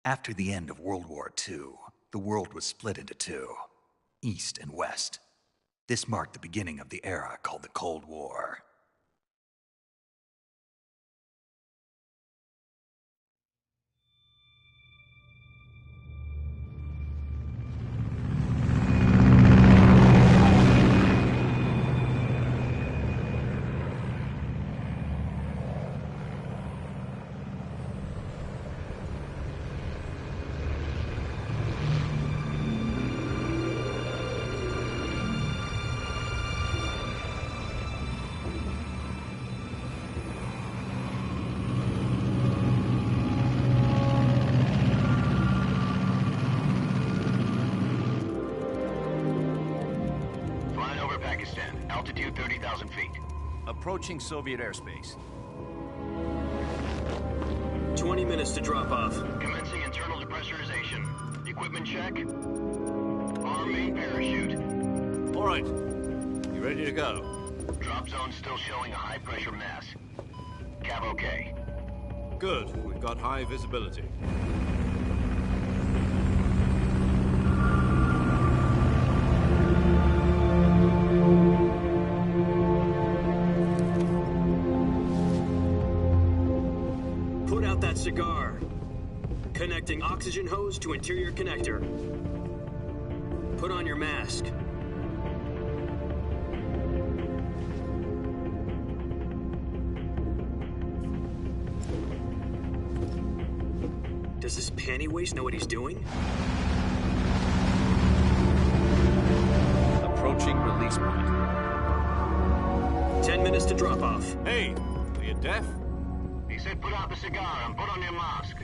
After the end of World War II, the world was split into two, East and West. This marked the beginning of the era called the Cold War. Altitude 30,000 feet. Approaching Soviet airspace. 20 minutes to drop off. Commencing internal depressurization. Equipment check. Arm main parachute. All right. You ready to go? Drop zone still showing a high pressure mass. Cav okay. Good. We've got high visibility. Cigar. Connecting oxygen hose to interior connector. Put on your mask. Does this panty waste know what he's doing? Approaching release point. 10 minutes to drop off. Hey, are you deaf? He said put out the cigar and put on your mask.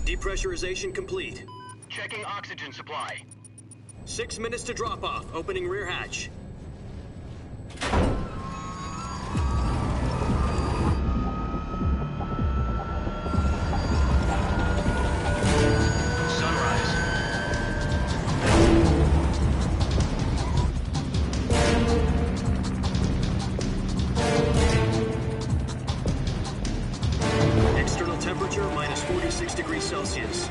Depressurization complete. Checking oxygen supply. 6 minutes to drop off. Opening rear hatch. Temperature minus 46 degrees Celsius.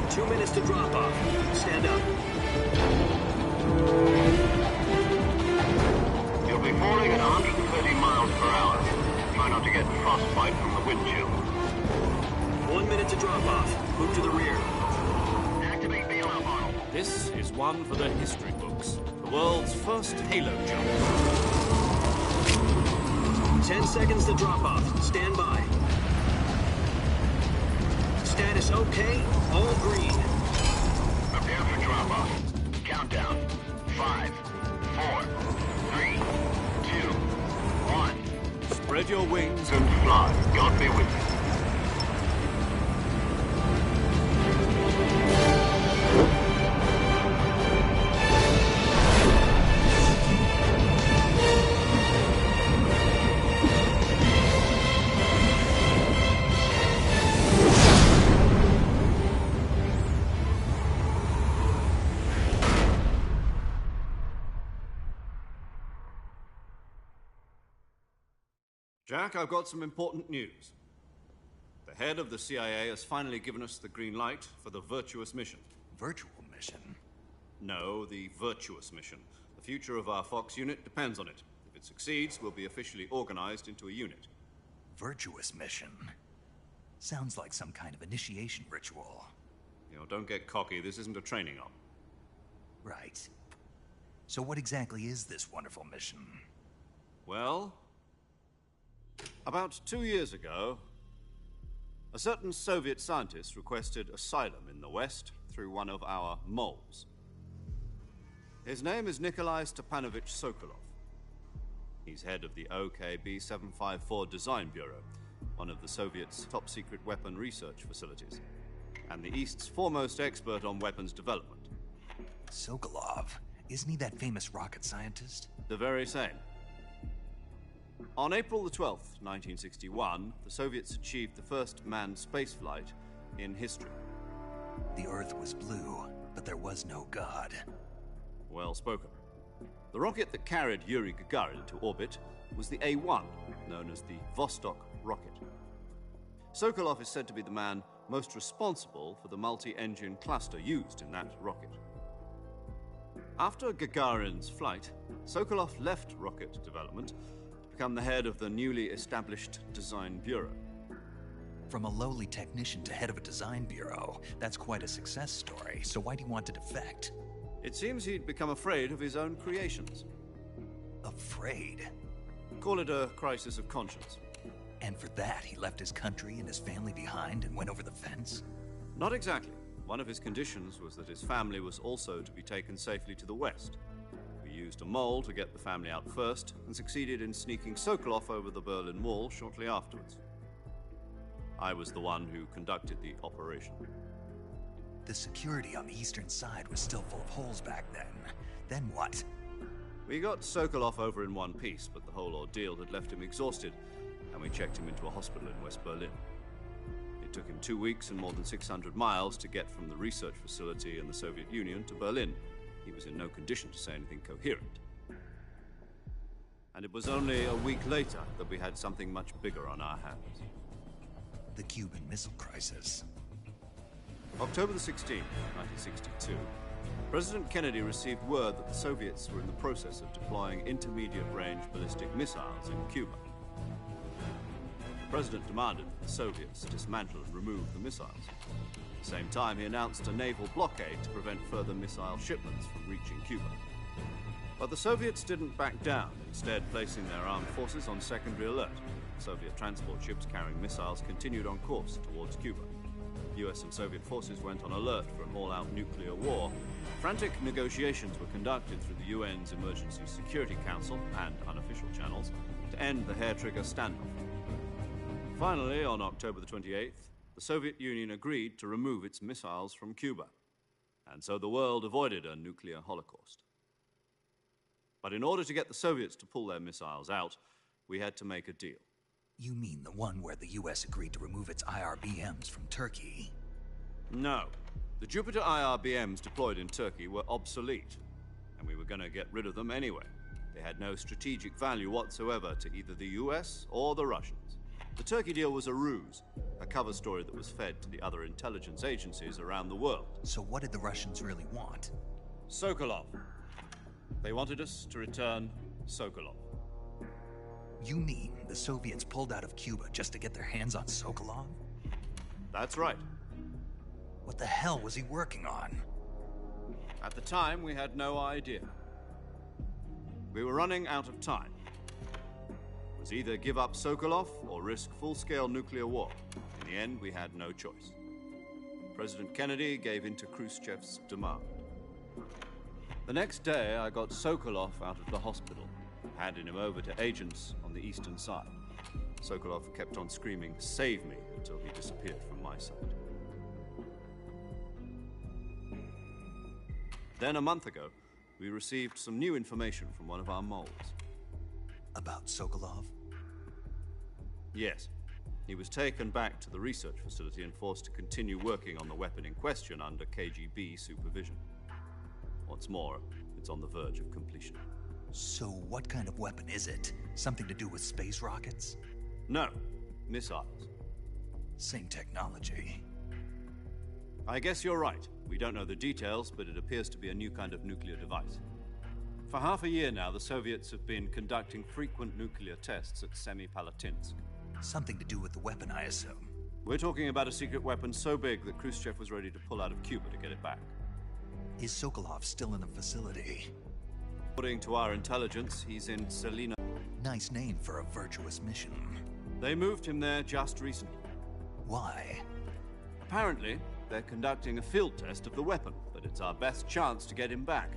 2 minutes to drop off. Stand up. You'll be falling at 130 miles per hour. Try not to get frostbite from the wind chill. 1 minute to drop off. Move to the rear. Activate bailout model. This is one for the history books. The world's first halo jump. 10 seconds to drop off. Stand by. Status okay, all green. Prepare for drop-off. Countdown. 5, 4, 3, 2, 1. Spread your wings and fly. God be with you. Jack, I've got some important news. The head of the CIA has finally given us the green light for the virtuous mission. Virtual mission? No, the virtuous mission. The future of our Fox unit depends on it. If it succeeds, we'll be officially organized into a unit. Virtuous mission? Sounds like some kind of initiation ritual. You know, don't get cocky. This isn't a training op. Right. So what exactly is this wonderful mission? Well, about 2 years ago, a certain Soviet scientist requested asylum in the West through one of our moles. His name is Nikolai Stepanovich Sokolov. He's head of the OKB-754 Design Bureau, one of the Soviets' top-secret weapon research facilities, and the East's foremost expert on weapons development. Sokolov? Isn't he that famous rocket scientist? The very same. On April the 12th, 1961, the Soviets achieved the first manned spaceflight in history. The Earth was blue, but there was no God. Well spoken. The rocket that carried Yuri Gagarin into orbit was the A-1, known as the Vostok rocket. Sokolov is said to be the man most responsible for the multi-engine cluster used in that rocket. After Gagarin's flight, Sokolov left rocket development to become the head of the newly established Design Bureau. From a lowly technician to head of a design bureau, that's quite a success story, so why do you want to defect? It seems he'd become afraid of his own creations. Afraid? Call it a crisis of conscience. And for that, he left his country and his family behind and went over the fence? Not exactly. One of his conditions was that his family was also to be taken safely to the west. We used a mole to get the family out first and succeeded in sneaking Sokolov over the Berlin Wall shortly afterwards. I was the one who conducted the operation. The security on the eastern side was still full of holes back then. Then what? We got Sokolov over in one piece, but the whole ordeal had left him exhausted, and we checked him into a hospital in West Berlin. It took him 2 weeks and more than 600 miles to get from the research facility in the Soviet Union to Berlin. He was in no condition to say anything coherent. And it was only a week later that we had something much bigger on our hands. The Cuban Missile Crisis. October the 16th, 1962, President Kennedy received word that the Soviets were in the process of deploying intermediate-range ballistic missiles in Cuba. The President demanded that the Soviets dismantle and remove the missiles. At the same time, he announced a naval blockade to prevent further missile shipments from reaching Cuba. But the Soviets didn't back down, instead placing their armed forces on secondary alert. Soviet transport ships carrying missiles continued on course towards Cuba. US and Soviet forces went on alert for an all-out nuclear war. Frantic negotiations were conducted through the UN's Emergency Security Council and unofficial channels to end the hair-trigger standoff. Finally, on October the 28th, the Soviet Union agreed to remove its missiles from Cuba, and so the world avoided a nuclear holocaust. But in order to get the Soviets to pull their missiles out, we had to make a deal. You mean the one where the US agreed to remove its IRBMs from Turkey? No. The Jupiter IRBMs deployed in Turkey were obsolete, and we were going to get rid of them anyway. They had no strategic value whatsoever to either the US or the Russians. The Turkey deal was a ruse, a cover story that was fed to the other intelligence agencies around the world. So what did the Russians really want? Sokolov. They wanted us to return Sokolov. You mean the Soviets pulled out of Cuba just to get their hands on Sokolov? That's right. What the hell was he working on? At the time, we had no idea. We were running out of time. It was either give up Sokolov or risk full-scale nuclear war. In the end, we had no choice. President Kennedy gave in to Khrushchev's demand. The next day, I got Sokolov out of the hospital, handing him over to agents on the eastern side. Sokolov kept on screaming, "Save me," until he disappeared from my sight. Then, a month ago, we received some new information from one of our moles. About Sokolov? Yes. He was taken back to the research facility and forced to continue working on the weapon in question under KGB supervision. Once more, it's on the verge of completion. So what kind of weapon is it? Something to do with space rockets? No, missiles. Same technology. I guess you're right. We don't know the details, but it appears to be a new kind of nuclear device. For half a year now, the Soviets have been conducting frequent nuclear tests at Semipalatinsk. Something to do with the weapon, I assume. We're talking about a secret weapon so big that Khrushchev was ready to pull out of Cuba to get it back. Is Sokolov still in the facility? According to our intelligence, he's in Selina. Nice name for a virtuous mission. They moved him there just recently. Why? Apparently, they're conducting a field test of the weapon, but it's our best chance to get him back.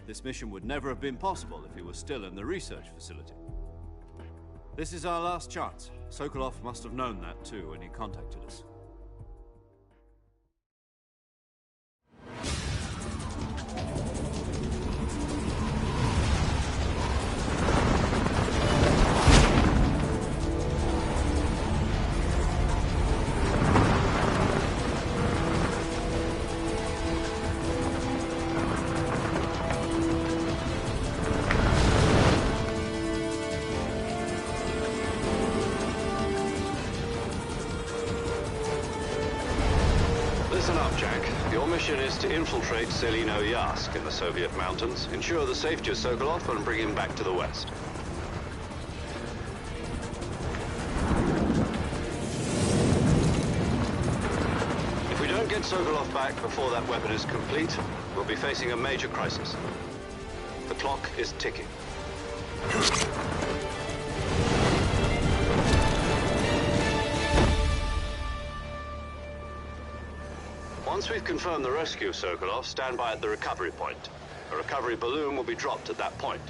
This mission would never have been possible if he was still in the research facility. This is our last chance. Sokolov must have known that too when he contacted us. Listen up, Jack. Your mission is to infiltrate Selino Yask in the Soviet mountains, ensure the safety of Sokolov, and bring him back to the West. If we don't get Sokolov back before that weapon is complete, we'll be facing a major crisis. The clock is ticking. Once we've confirmed the rescue of Sokolov, stand by at the recovery point. A recovery balloon will be dropped at that point.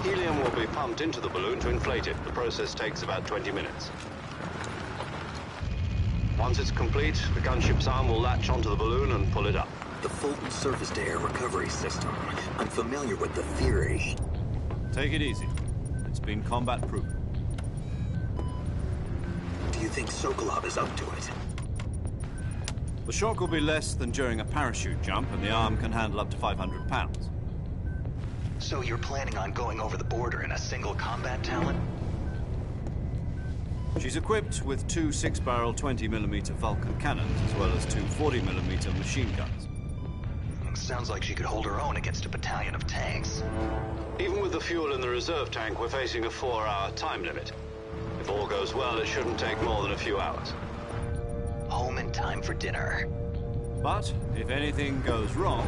Helium will be pumped into the balloon to inflate it. The process takes about 20 minutes. Once it's complete, the gunship's arm will latch onto the balloon and pull it up. The Fulton surface-to-air recovery system. I'm familiar with the theory. Take it easy. It's been combat-proven. Do you think Sokolov is up to it? The shock will be less than during a parachute jump, and the arm can handle up to 500 pounds. So you're planning on going over the border in a single combat talent? She's equipped with two 6-barrel 20mm Vulcan cannons, as well as two 40mm machine guns. Sounds like she could hold her own against a battalion of tanks. Even with the fuel in the reserve tank, we're facing a 4-hour time limit. If all goes well, it shouldn't take more than a few hours. Home in time for dinner. But if anything goes wrong,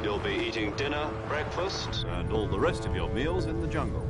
You'll be eating dinner, breakfast, and all the rest of your meals in the jungle.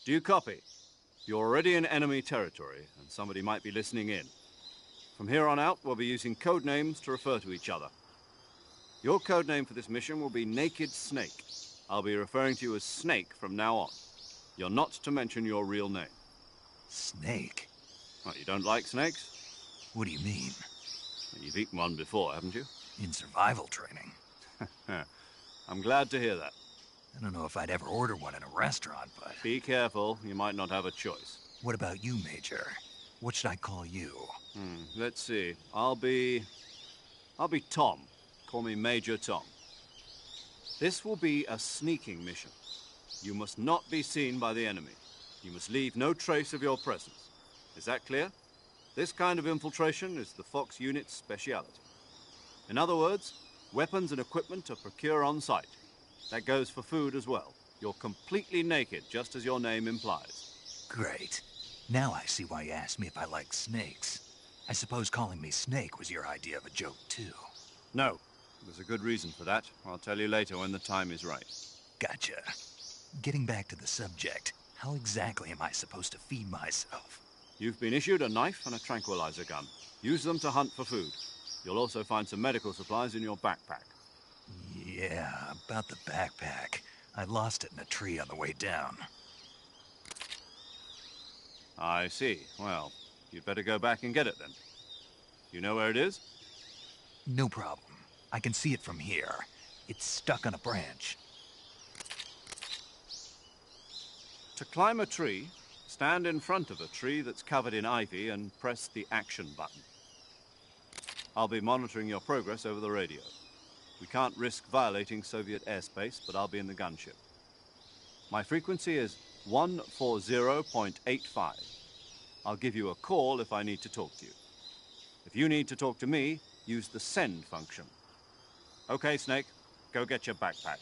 Do you copy? You're already in enemy territory, and somebody might be listening in. From here on out, we'll be using code names to refer to each other. Your code name for this mission will be Naked Snake. I'll be referring to you as Snake from now on. You're not to mention your real name. Snake? What, you don't like snakes? What do you mean? You've eaten one before, haven't you? In survival training? I'm glad to hear that. I don't know if I'd ever order one in a restaurant, but... Be careful, you might not have a choice. What about you, Major? What should I call you? Let's see. I'll be Tom. Call me Major Tom. This will be a sneaking mission. You must not be seen by the enemy. You must leave no trace of your presence. Is that clear? This kind of infiltration is the Fox unit's speciality. In other words, weapons and equipment are procured on site. That goes for food as well. You're completely naked, just as your name implies. Great. Now I see why you asked me if I like snakes. I suppose calling me Snake was your idea of a joke, too. No. There's a good reason for that. I'll tell you later when the time is right. Gotcha. Getting back to the subject, how exactly am I supposed to feed myself? You've been issued a knife and a tranquilizer gun. Use them to hunt for food. You'll also find some medical supplies in your backpack. Yeah, about the backpack. I lost it in a tree on the way down. I see. Well, you'd better go back and get it then. You know where it is? No problem. I can see it from here. It's stuck on a branch. To climb a tree, Stand in front of a tree that's covered in ivy and press the action button. I'll be monitoring your progress over the radio. We can't risk violating Soviet airspace, but I'll be in the gunship. My frequency is 140.85. I'll give you a call if I need to talk to you. If you need to talk to me, use the send function. Okay, Snake, go get your backpack.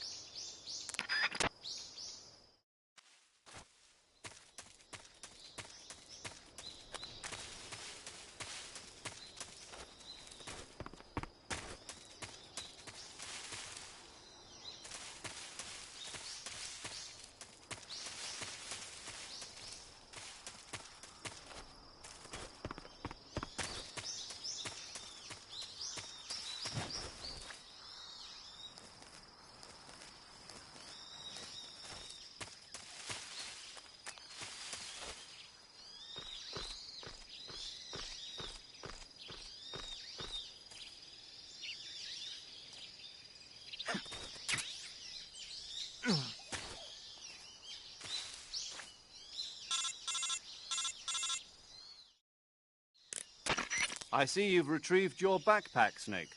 I see you've retrieved your backpack, Snake.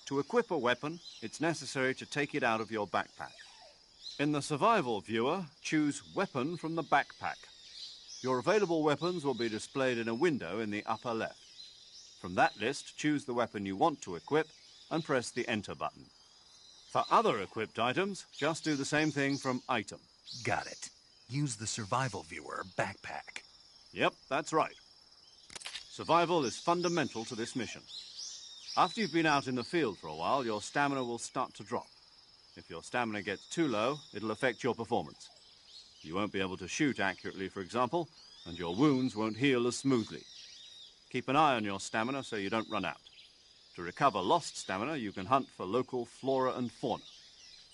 To equip a weapon, it's necessary to take it out of your backpack. In the survival viewer, choose Weapon from the backpack. Your available weapons will be displayed in a window in the upper left. From that list, choose the weapon you want to equip and press the Enter button. For other equipped items, just do the same thing from Item. Got it. Use the survival viewer backpack. Yep, that's right. Survival is fundamental to this mission. After you've been out in the field for a while, your stamina will start to drop. If your stamina gets too low, it'll affect your performance. You won't be able to shoot accurately, for example, and your wounds won't heal as smoothly. Keep an eye on your stamina so you don't run out. To recover lost stamina, you can hunt for local flora and fauna.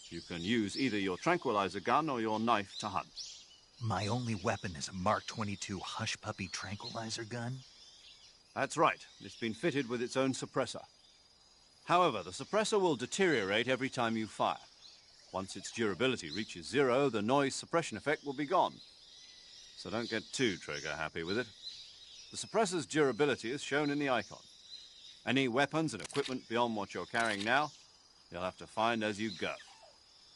You can use either your tranquilizer gun or your knife to hunt. My only weapon is a Mark 22 Hush Puppy tranquilizer gun? That's right. It's been fitted with its own suppressor. However, the suppressor will deteriorate every time you fire. Once its durability reaches 0, the noise suppression effect will be gone. So don't get too trigger-happy with it. The suppressor's durability is shown in the icon. Any weapons and equipment beyond what you're carrying now, you'll have to find as you go.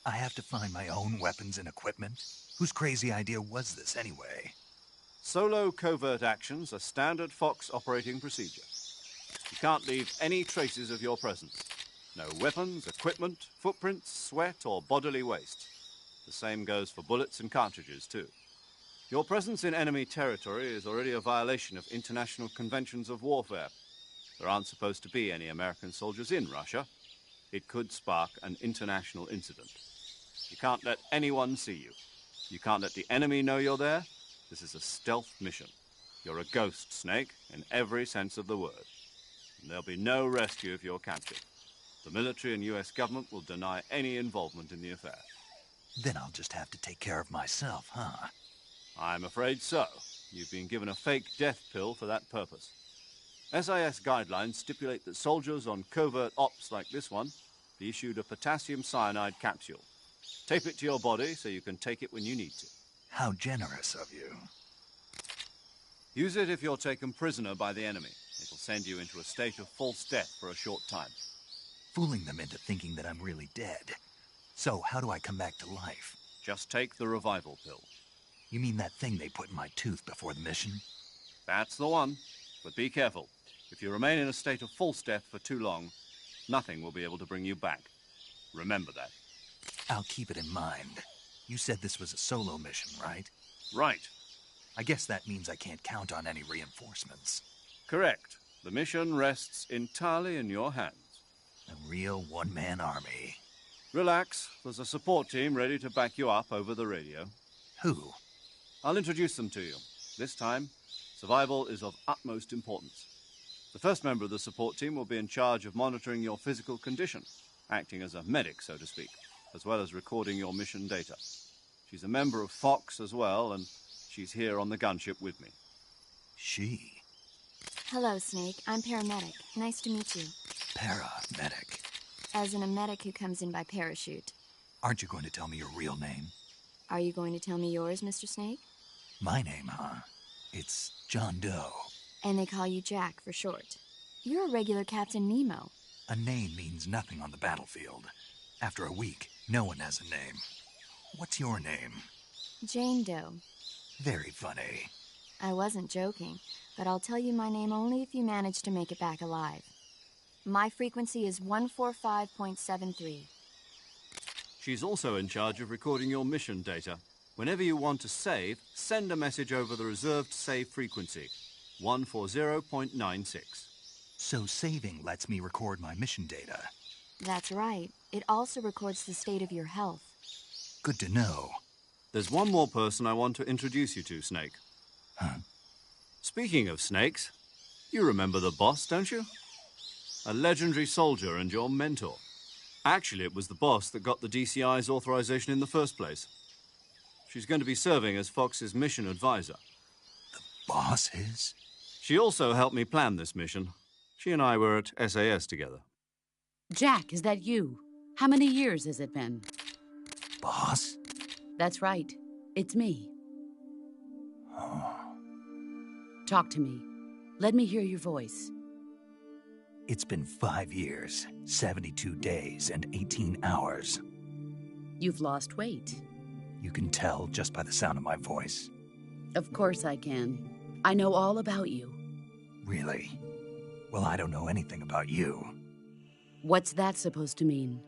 I have to find my own weapons and equipment? Whose crazy idea was this anyway? Solo covert actions are standard Fox operating procedure. You can't leave any traces of your presence. No weapons, equipment, footprints, sweat, or bodily waste. The same goes for bullets and cartridges, too. Your presence in enemy territory is already a violation of international conventions of warfare. There aren't supposed to be any American soldiers in Russia. It could spark an international incident. You can't let anyone see you. You can't let the enemy know you're there. This is a stealth mission. You're a ghost, Snake, in every sense of the word. And there'll be no rescue if you're captured. The military and US government will deny any involvement in the affair. Then I'll just have to take care of myself, huh? I'm afraid so. You've been given a fake death pill for that purpose. SIS guidelines stipulate that soldiers on covert ops like this one be issued a potassium cyanide capsule. Tape it to your body so you can take it when you need to. How generous of you. Use it if you're taken prisoner by the enemy. It'll send you into a state of false death for a short time. Fooling them into thinking that I'm really dead. So, how do I come back to life? Just take the revival pill. You mean that thing they put in my tooth before the mission? That's the one. But be careful. If you remain in a state of false death for too long, nothing will be able to bring you back. Remember that. I'll keep it in mind. You said this was a solo mission, right? Right. I guess that means I can't count on any reinforcements. Correct. The mission rests entirely in your hands. A real one-man army. Relax. There's a support team ready to back you up over the radio. Who? I'll introduce them to you. This time, survival is of utmost importance. The first member of the support team will be in charge of monitoring your physical condition, acting as a medic, so to speak, as well as recording your mission data. She's a member of Fox as well, and she's here on the gunship with me. She? Hello, Snake. I'm paramedic. Nice to meet you. Paramedic. As in a medic who comes in by parachute. Aren't you going to tell me your real name? Are you going to tell me yours, Mr. Snake? My name, huh? It's John Doe. And they call you Jack for short. You're a regular Captain Nemo. A name means nothing on the battlefield. After a week, no one has a name. What's your name? Jane Doe. Very funny. I wasn't joking, but I'll tell you my name only if you manage to make it back alive. My frequency is 145.73. She's also in charge of recording your mission data. Whenever you want to save, send a message over the reserved save frequency, 140.96. So saving lets me record my mission data. That's right. It also records the state of your health. Good to know. There's one more person I want to introduce you to, Snake. Huh? Speaking of snakes, you remember the boss, don't you? A legendary soldier and your mentor. Actually, it was the boss that got the DCI's authorization in the first place. She's going to be serving as Fox's mission advisor. The boss is? She also helped me plan this mission. She and I were at SAS together. Jack, is that you? How many years has it been? Boss? That's right. It's me. Oh. Talk to me. Let me hear your voice. It's been 5 years, 72 days, and 18 hours. You've lost weight. You can tell just by the sound of my voice. Of course I can. I know all about you. Really? Well, I don't know anything about you. What's that supposed to mean?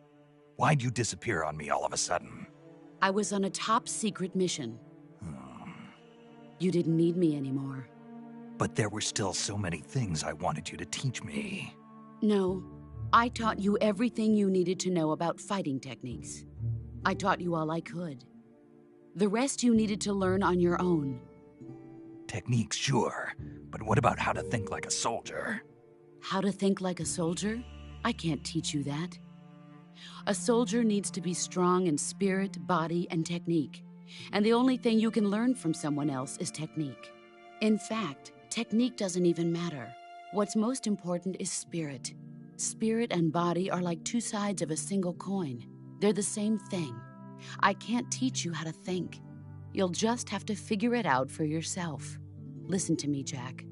Why'd you disappear on me all of a sudden? I was on a top-secret mission. You didn't need me anymore. But there were still so many things I wanted you to teach me. No, I taught you everything you needed to know about fighting techniques. I taught you all I could. The rest you needed to learn on your own. Techniques, sure. But what about how to think like a soldier? How to think like a soldier? I can't teach you that. A soldier needs to be strong in spirit, body, and technique. And the only thing you can learn from someone else is technique. In fact, technique doesn't even matter. What's most important is spirit. Spirit and body are like two sides of a single coin. They're the same thing. I can't teach you how to think. You'll just have to figure it out for yourself. Listen to me, Jack.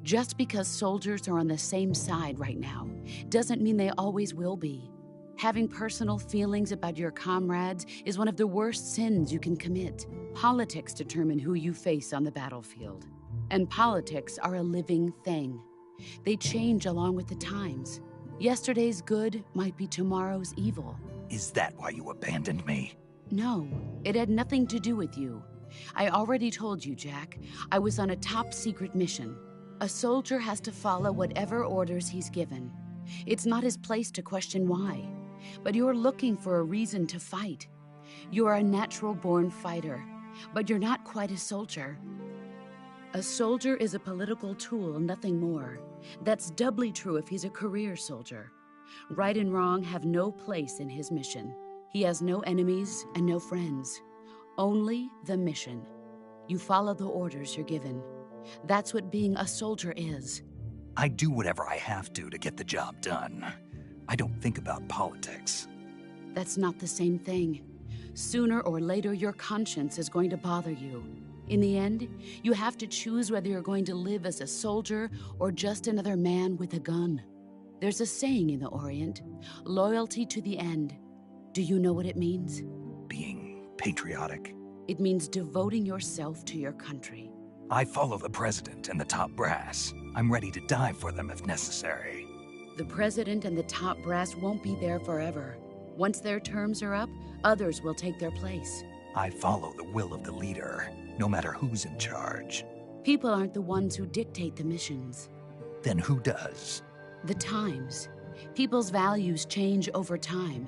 Just because soldiers are on the same side right now doesn't mean they always will be. Having personal feelings about your comrades is one of the worst sins you can commit. Politics determine who you face on the battlefield. And politics are a living thing. They change along with the times. Yesterday's good might be tomorrow's evil. Is that why you abandoned me? No, it had nothing to do with you. I already told you, Jack. I was on a top-secret mission. A soldier has to follow whatever orders he's given. It's not his place to question why. But you're looking for a reason to fight. You're a natural-born fighter, but you're not quite a soldier. A soldier is a political tool, nothing more. That's doubly true if he's a career soldier. Right and wrong have no place in his mission. He has no enemies and no friends. Only the mission. You follow the orders you're given. That's what being a soldier is. I do whatever I have to get the job done. I don't think about politics. That's not the same thing. Sooner or later, your conscience is going to bother you. In the end, you have to choose whether you're going to live as a soldier or just another man with a gun. There's a saying in the Orient, loyalty to the end. Do you know what it means? Being patriotic. It means devoting yourself to your country. I follow the president and the top brass. I'm ready to die for them if necessary. The president and the top brass won't be there forever. Once their terms are up, others will take their place. I follow the will of the leader, no matter who's in charge. People aren't the ones who dictate the missions. Then who does? The times. People's values change over time,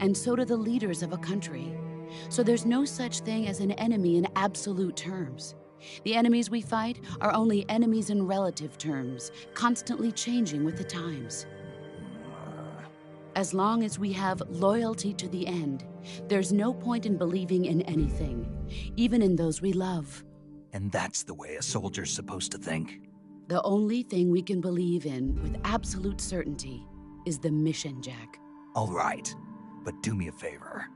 and so do the leaders of a country. So there's no such thing as an enemy in absolute terms. The enemies we fight are only enemies in relative terms, constantly changing with the times. As long as we have loyalty to the end, there's no point in believing in anything, even in those we love. And that's the way a soldier's supposed to think? The only thing we can believe in with absolute certainty is the mission, Jack. All right, but do me a favor.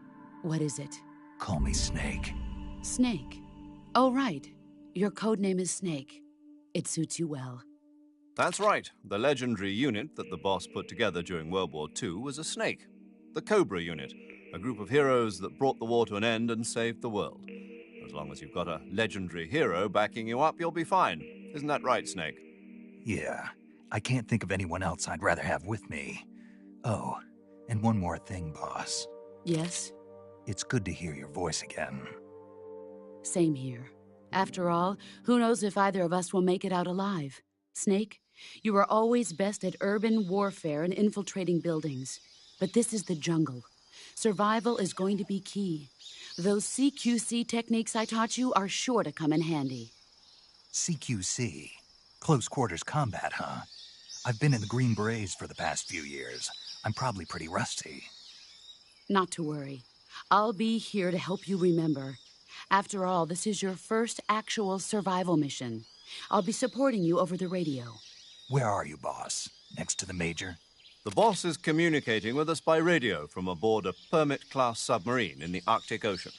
What is it? Call me Snake. Snake. Oh, right. Your codename is Snake. It suits you well. That's right. The legendary unit that the boss put together during World War II was a snake. The Cobra unit, a group of heroes that brought the war to an end and saved the world. As long as you've got a legendary hero backing you up, you'll be fine. Isn't that right, Snake? Yeah, I can't think of anyone else I'd rather have with me. Oh, and one more thing, boss. Yes? It's good to hear your voice again. Same here. After all, who knows if either of us will make it out alive? Snake, you are always best at urban warfare and infiltrating buildings. But this is the jungle. Survival is going to be key. Those CQC techniques I taught you are sure to come in handy. CQC? Close quarters combat, huh? I've been in the Green Berets for the past few years. I'm probably pretty rusty. Not to worry. I'll be here to help you remember. After all, this is your first actual survival mission. I'll be supporting you over the radio. Where are you, boss? Next to the Major? The boss is communicating with us by radio from aboard a Permit-class submarine in the Arctic Ocean.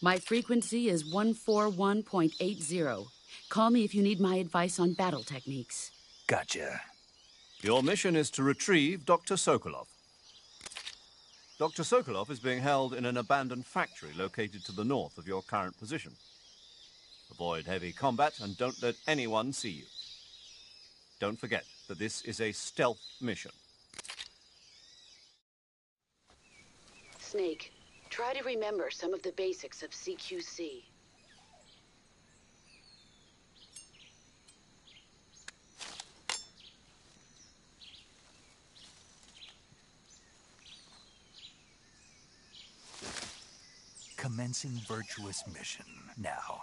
My frequency is 141.80. Call me if you need my advice on battle techniques. Gotcha. Your mission is to retrieve Dr. Sokolov. Dr. Sokolov is being held in an abandoned factory located to the north of your current position. Avoid heavy combat and don't let anyone see you. Don't forget that this is a stealth mission. Snake, try to remember some of the basics of CQC. Commencing virtuous mission now.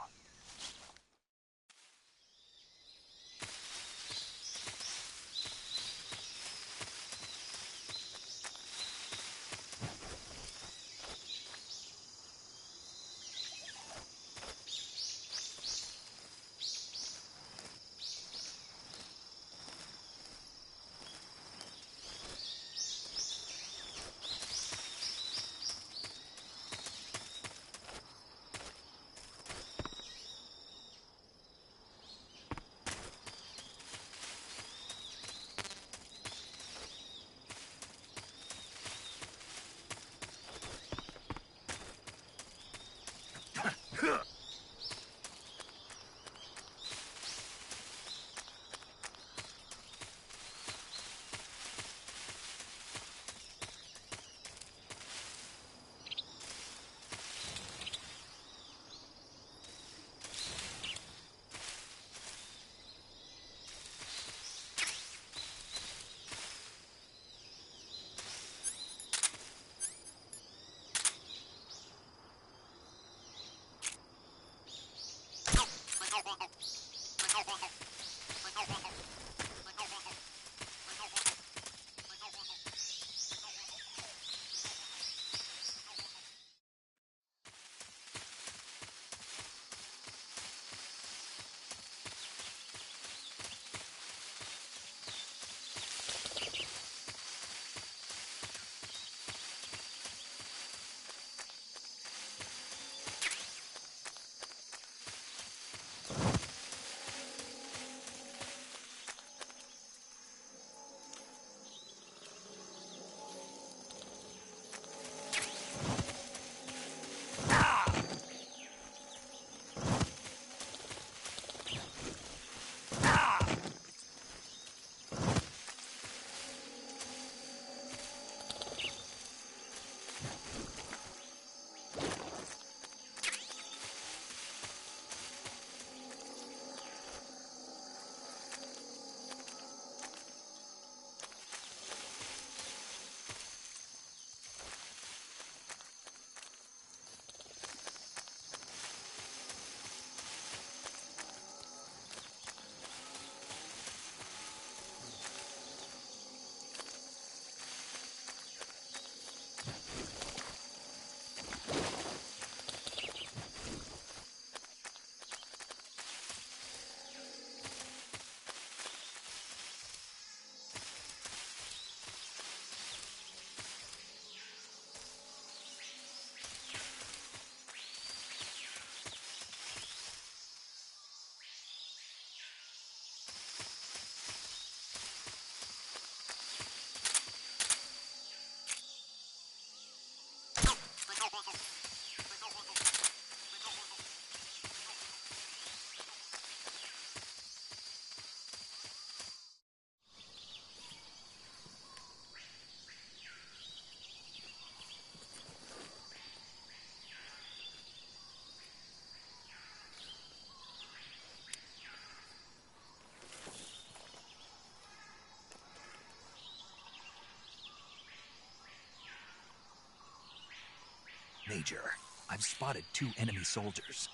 Major, I've spotted 2 enemy soldiers.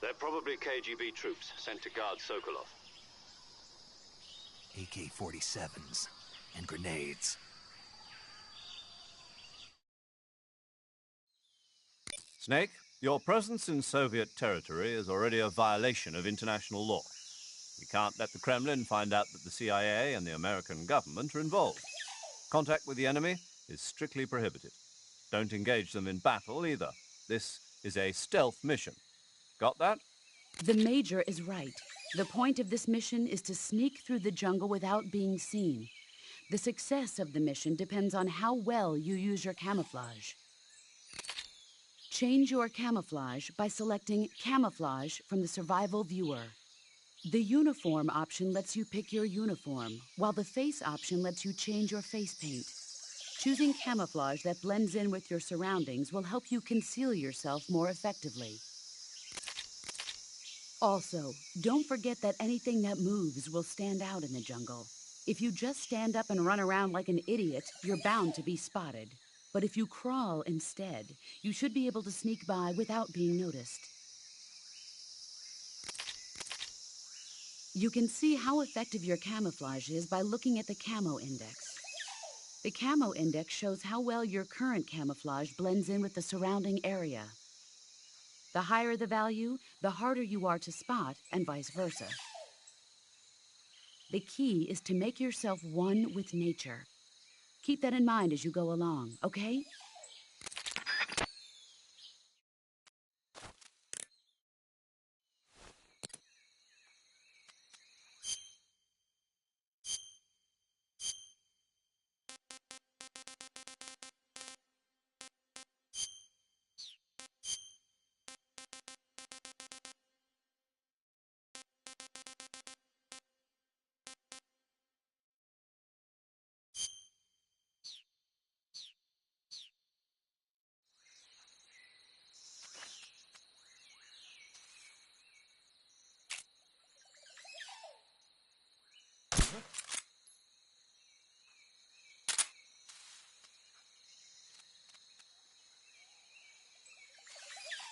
They're probably KGB troops sent to guard Sokolov. AK-47s and grenades. Snake, your presence in Soviet territory is already a violation of international law. You can't let the Kremlin find out that the CIA and the American government are involved. Contact with the enemy is strictly prohibited. Don't engage them in battle either. This is a stealth mission. Got that? The Major is right. The point of this mission is to sneak through the jungle without being seen. The success of the mission depends on how well you use your camouflage. Change your camouflage by selecting Camouflage from the Survival Viewer. The Uniform option lets you pick your uniform, while the Face option lets you change your face paint. Choosing camouflage that blends in with your surroundings will help you conceal yourself more effectively. Also, don't forget that anything that moves will stand out in the jungle. If you just stand up and run around like an idiot, you're bound to be spotted. But if you crawl instead, you should be able to sneak by without being noticed. You can see how effective your camouflage is by looking at the Camo Index. The Camo Index shows how well your current camouflage blends in with the surrounding area. The higher the value, the harder you are to spot, and vice versa. The key is to make yourself one with nature. Keep that in mind as you go along, okay?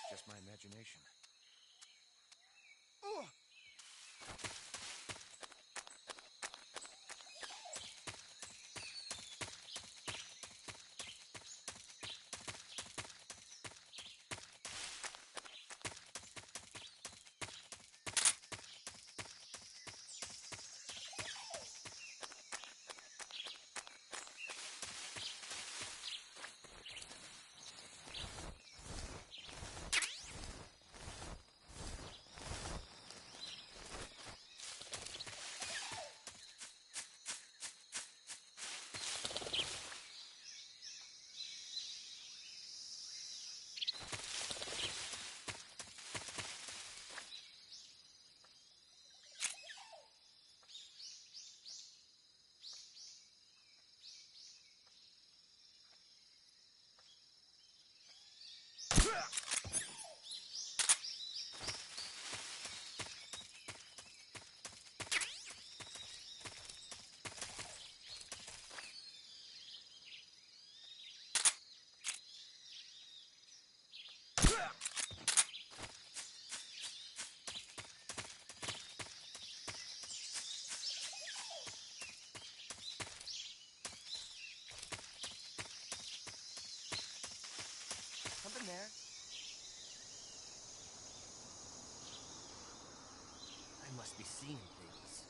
Just my imagination. Something there? I must be seeing things.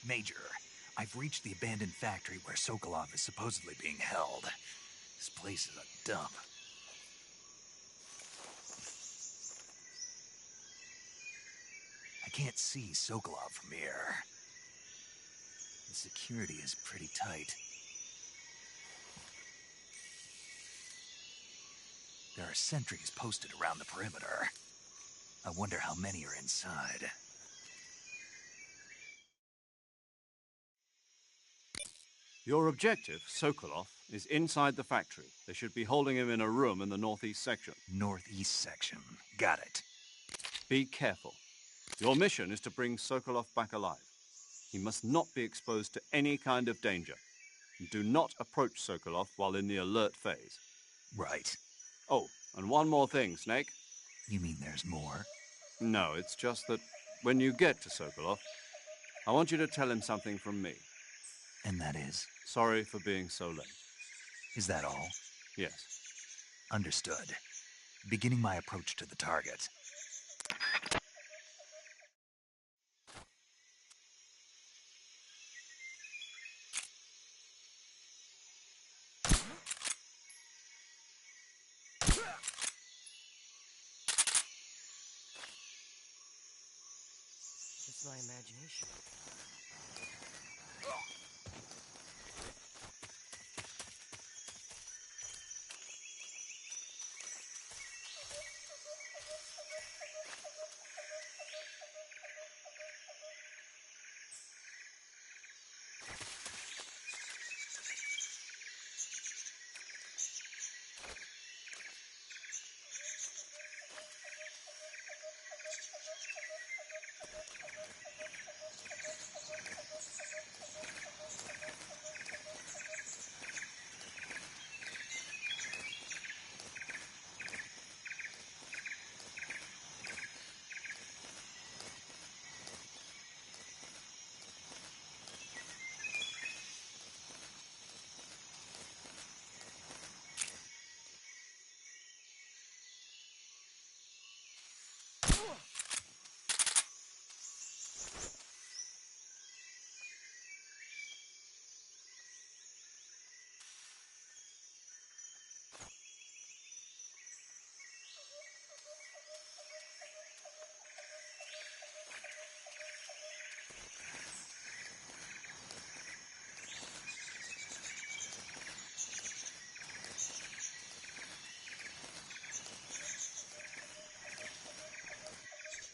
Major, I've reached the abandoned factory where Sokolov is supposedly being held. This place is a dump. I can't see Sokolov from here. The security is pretty tight. There are sentries posted around the perimeter. I wonder how many are inside. Your objective, Sokolov, is inside the factory. They should be holding him in a room in the northeast section. Northeast section. Got it. Be careful. Your mission is to bring Sokolov back alive. He must not be exposed to any kind of danger. Do not approach Sokolov while in the alert phase. Right. Oh, and one more thing, Snake. You mean there's more? No, it's just that when you get to Sokolov, I want you to tell him something from me. And that is? Sorry for being so late. Is that all? Yes. Understood. Beginning my approach to the target. Just my imagination.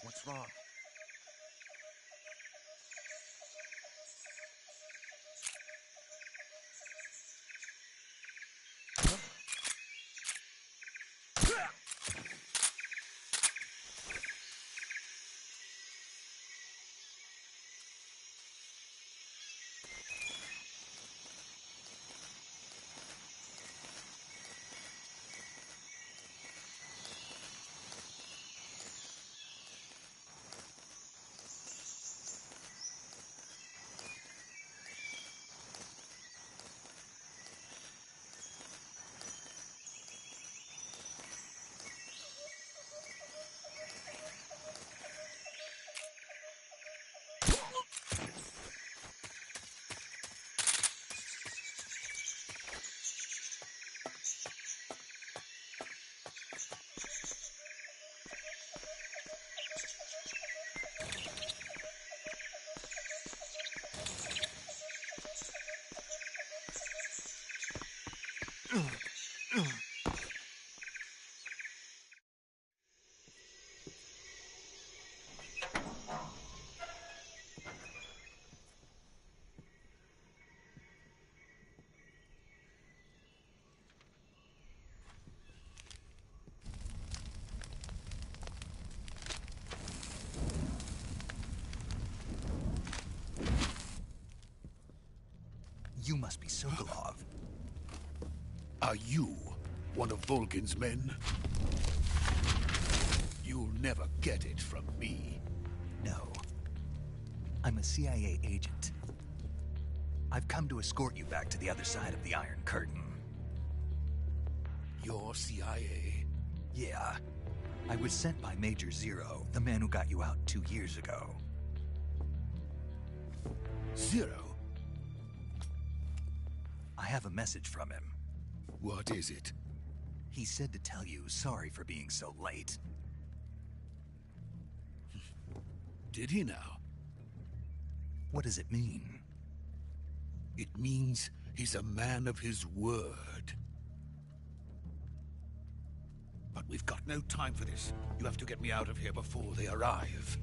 What's wrong? You must be Sokolov. Are you one of Volgin's men? You'll never get it from me. No. I'm a CIA agent. I've come to escort you back to the other side of the Iron Curtain. You're CIA? Yeah. I was sent by Major Zero, the man who got you out 2 years ago. Zero? I have a message from him. What is it? He said to tell you sorry for being so late. Did he now? What does it mean? It means he's a man of his word. But we've got no time for this. You have to get me out of here before they arrive.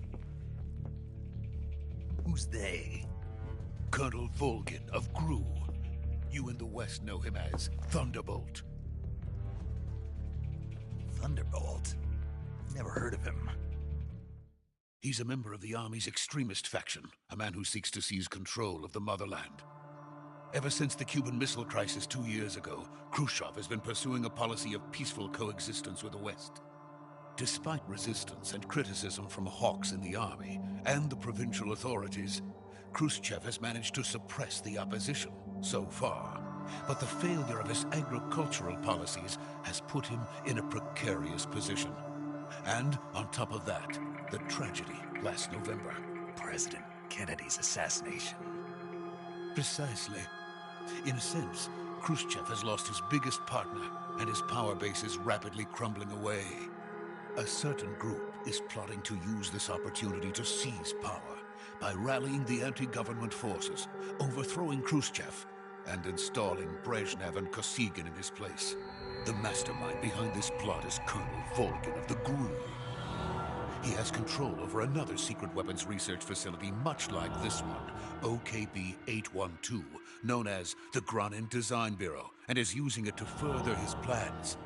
Who's they? Colonel Volgin of Gru. You in the West know him as Thunderbolt. Thunderbolt? Never heard of him. He's a member of the Army's extremist faction, a man who seeks to seize control of the motherland. Ever since the Cuban Missile Crisis 2 years ago, Khrushchev has been pursuing a policy of peaceful coexistence with the West. Despite resistance and criticism from hawks in the army and the provincial authorities, Khrushchev has managed to suppress the opposition so far. But the failure of his agricultural policies has put him in a precarious position. And on top of that, the tragedy last November. President Kennedy's assassination. Precisely. In a sense, Khrushchev has lost his biggest partner, and his power base is rapidly crumbling away. A certain group is plotting to use this opportunity to seize power by rallying the anti-government forces, overthrowing Khrushchev, and installing Brezhnev and Kosygin in his place. The mastermind behind this plot is Colonel Volgin of the GRU. He has control over another secret weapons research facility much like this one, OKB-812, known as the Granin Design Bureau, and is using it to further his plans.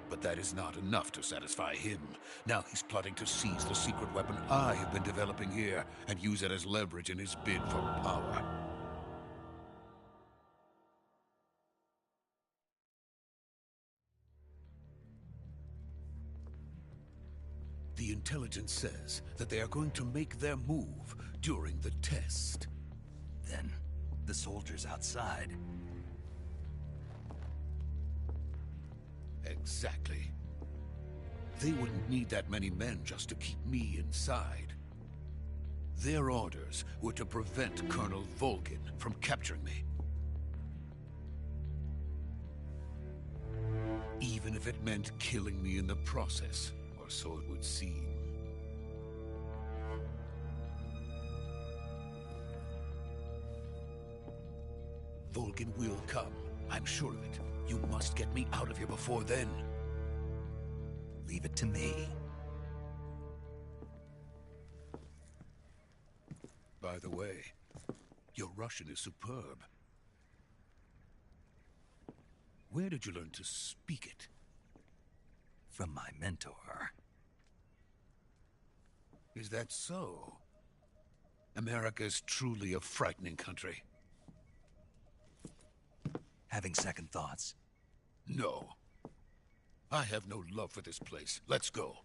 But that is not enough to satisfy him. Now he's plotting to seize the secret weapon I have been developing here and use it as leverage in his bid for power. The intelligence says that they are going to make their move during the test. Then, the soldiers outside. Exactly. They wouldn't need that many men just to keep me inside. Their orders were to prevent Colonel Volgin from capturing me. Even if it meant killing me in the process. Or so it would seem. Volgin will come. I'm sure of it. You must get me out of here before then. Leave it to me. By the way, your Russian is superb. Where did you learn to speak it? From my mentor. Is that so? America is truly a frightening country. Having second thoughts? No. I have no love for this place. Let's go.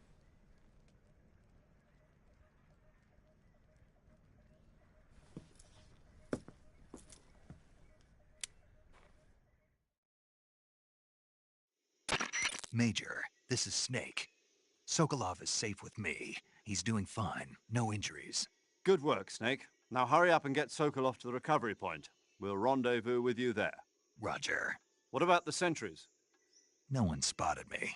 Major, this is Snake. Sokolov is safe with me. He's doing fine. No injuries. Good work, Snake. Now hurry up and get Sokolov to the recovery point. We'll rendezvous with you there. Roger. What about the sentries? No one spotted me.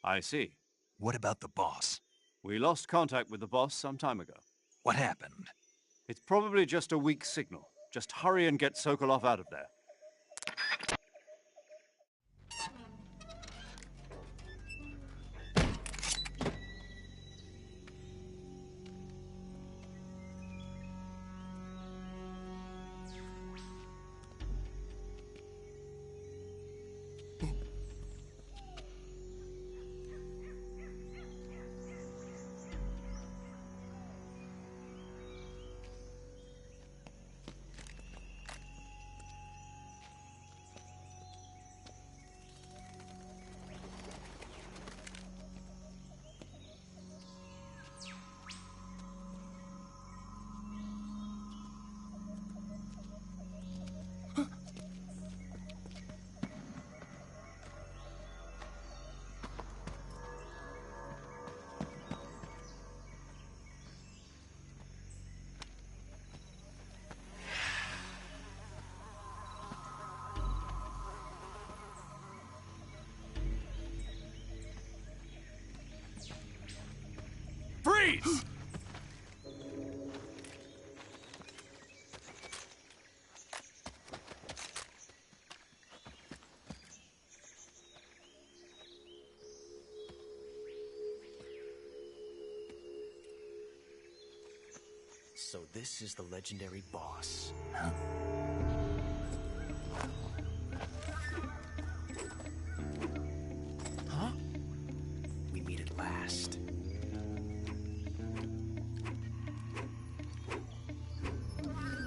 I see. What about the boss? We lost contact with the boss some time ago. What happened? It's probably just a weak signal. Just hurry and get Sokolov out of there. Freeze! So this is the legendary boss. Huh? We meet at last.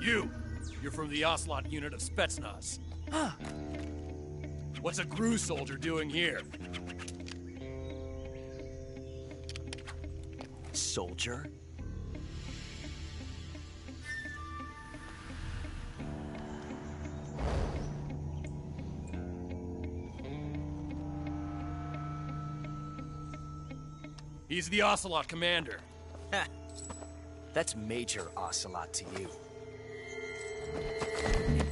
You're from the Ocelot unit of Spetsnaz. Huh. What's a GRU soldier doing here? Soldier? He's the Ocelot commander. That's Major Ocelot to you.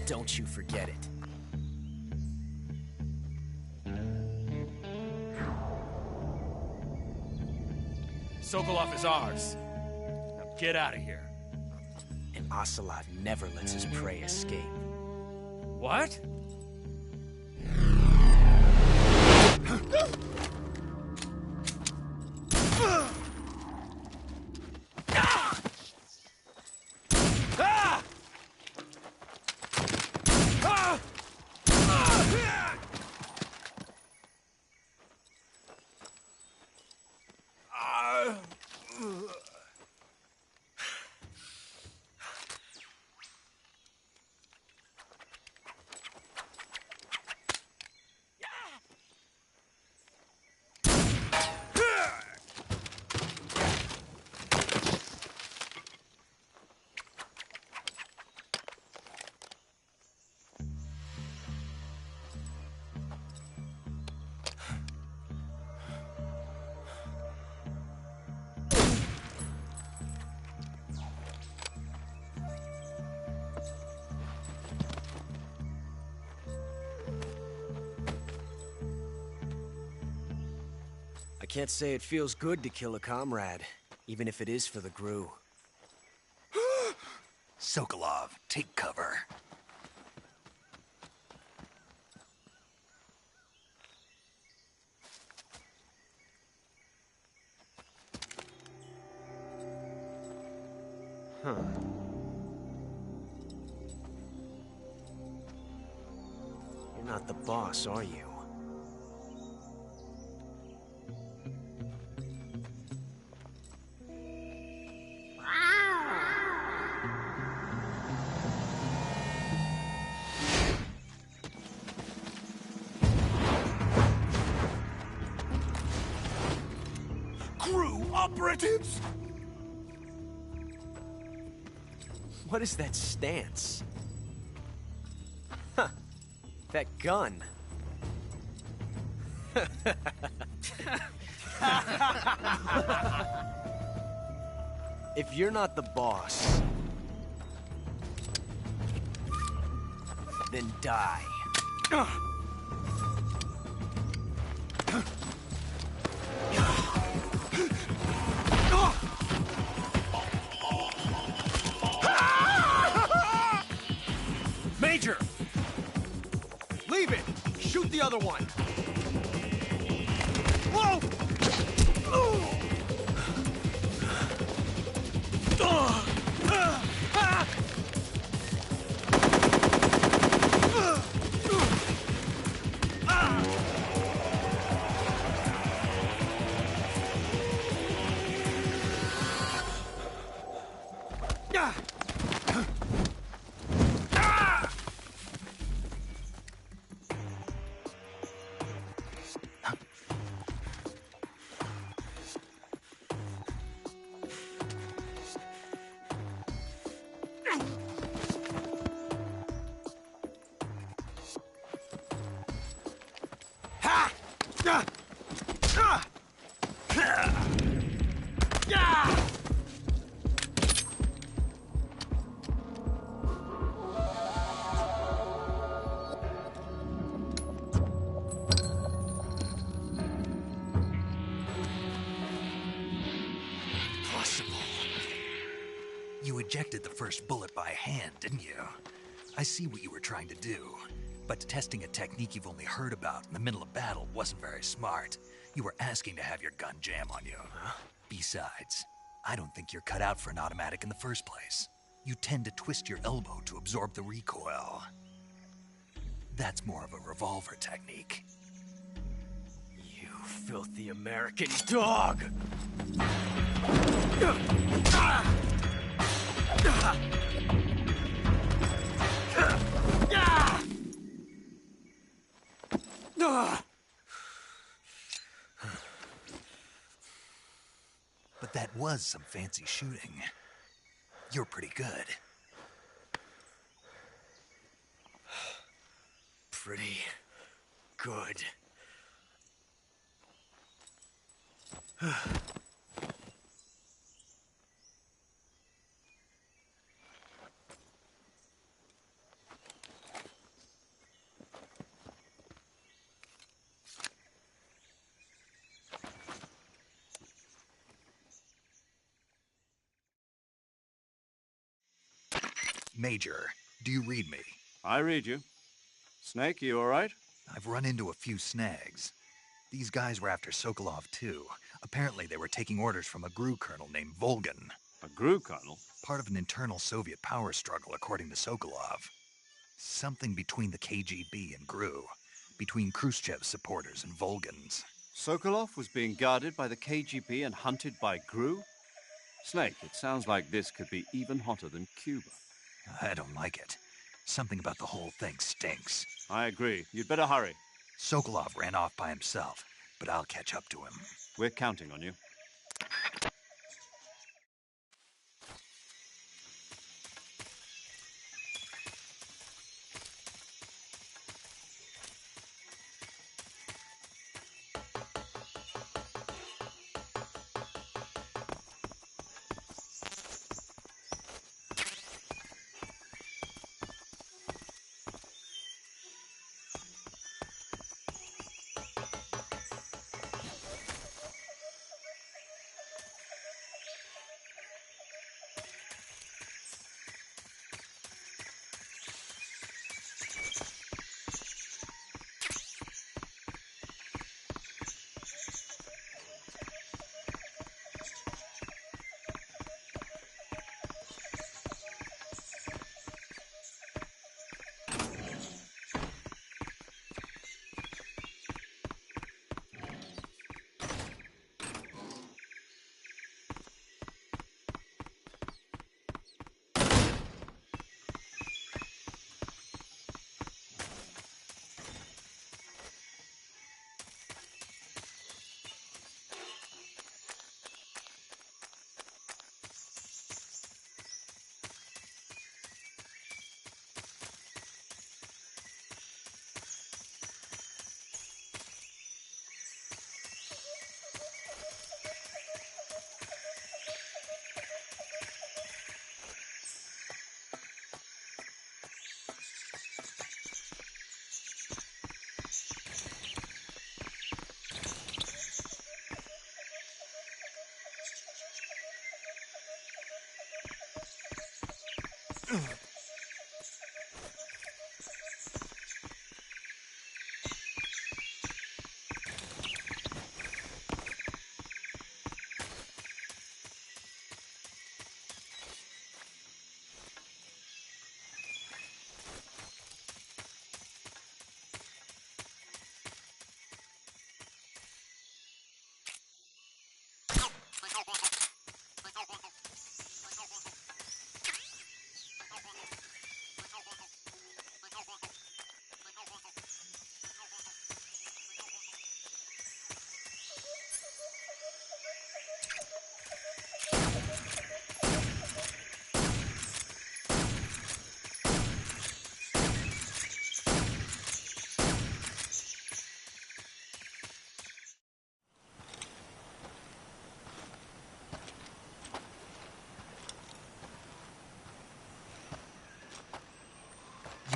Don't you forget it. Sokolov is ours. Now get out of here. And Ocelot never lets his prey escape. What? I can't say it feels good to kill a comrade, even if it is for the GRU. Sokolov, take cover. Huh. You're not the boss, are you? GRU operatives! What is that stance? Huh. That gun. If you're not the boss, then die. Major! Leave it! Shoot the other one! Whoa! ejected the first bullet by hand, didn't you? I see what you were trying to do. But testing a technique you've only heard about in the middle of battle wasn't very smart. You were asking to have your gun jam on you. Huh? Besides, I don't think you're cut out for an automatic in the first place. You tend to twist your elbow to absorb the recoil. That's more of a revolver technique. You filthy American dog! But that was some fancy shooting. You're pretty good. Pretty good. Major, do you read me? I read you. Snake, you all right? I've run into a few snags. These guys were after Sokolov, too. Apparently they were taking orders from a GRU colonel named Volgan. A GRU colonel? Part of an internal Soviet power struggle, according to Sokolov. Something between the KGB and GRU. Between Khrushchev's supporters and Volgan's. Sokolov was being guarded by the KGB and hunted by GRU? Snake, it sounds like this could be even hotter than Cuba. I don't like it. Something about the whole thing stinks. I agree. You'd better hurry. Sokolov ran off by himself, but I'll catch up to him. We're counting on you.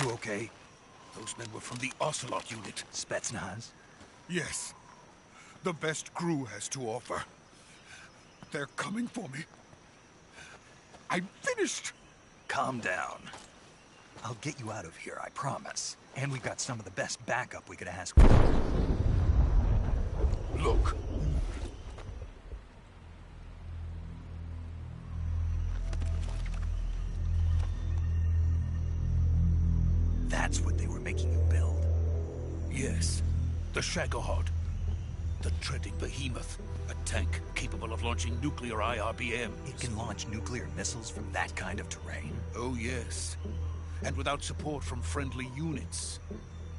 You okay? Those men were from the Ocelot unit. Spetsnaz? Yes. The best GRU has to offer. They're coming for me. I'm finished! calm down. I'll get you out of here, I promise. And we've got some of the best backup we could ask for. Look. That's what they were making you build? Yes. The Shagohod. The treading behemoth. A tank capable of launching nuclear IRBMs. It can launch nuclear missiles from that kind of terrain? Oh, yes. And without support from friendly units.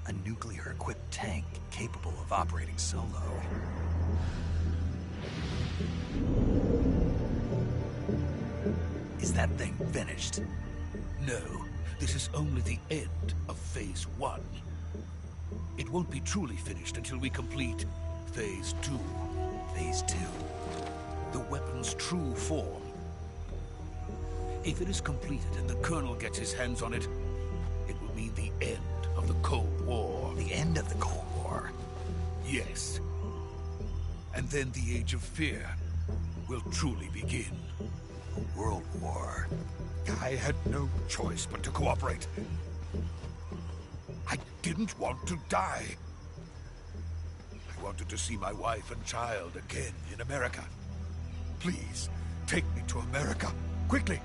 A nuclear-equipped tank capable of operating solo. Is that thing finished? No. This is only the end of Phase 1. It won't be truly finished until we complete Phase 2. Phase 2? The weapon's true form. If it is completed and the Colonel gets his hands on it, it will mean the end of the Cold War. The end of the Cold War? Yes. And then the Age of Fear will truly begin. A world war? I had no choice but to cooperate. I didn't want to die. I wanted to see my wife and child again in America. Please, take me to America, quickly.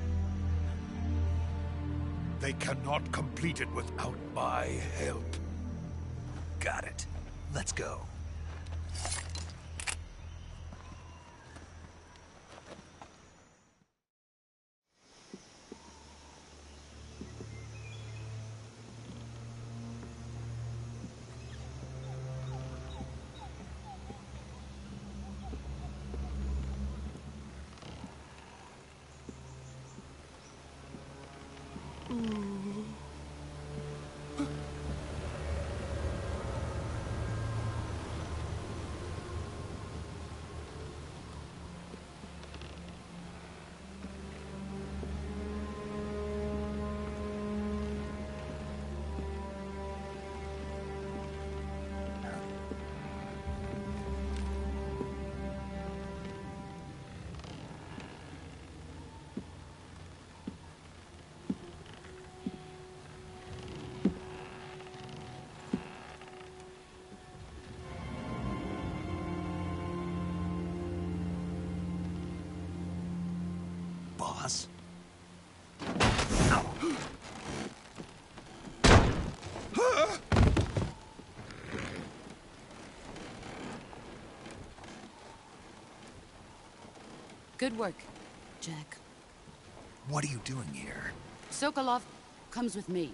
They cannot complete it without my help. Got it. Let's go. Boss? Good work, Jack. What are you doing here? Sokolov comes with me.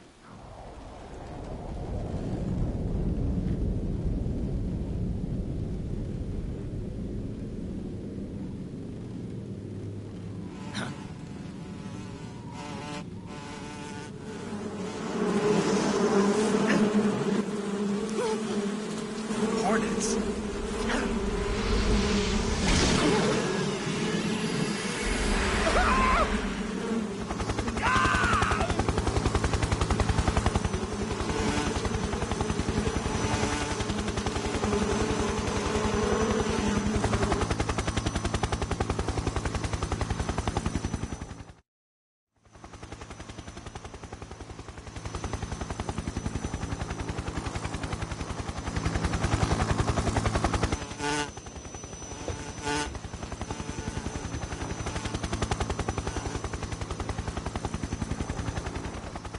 Hornets?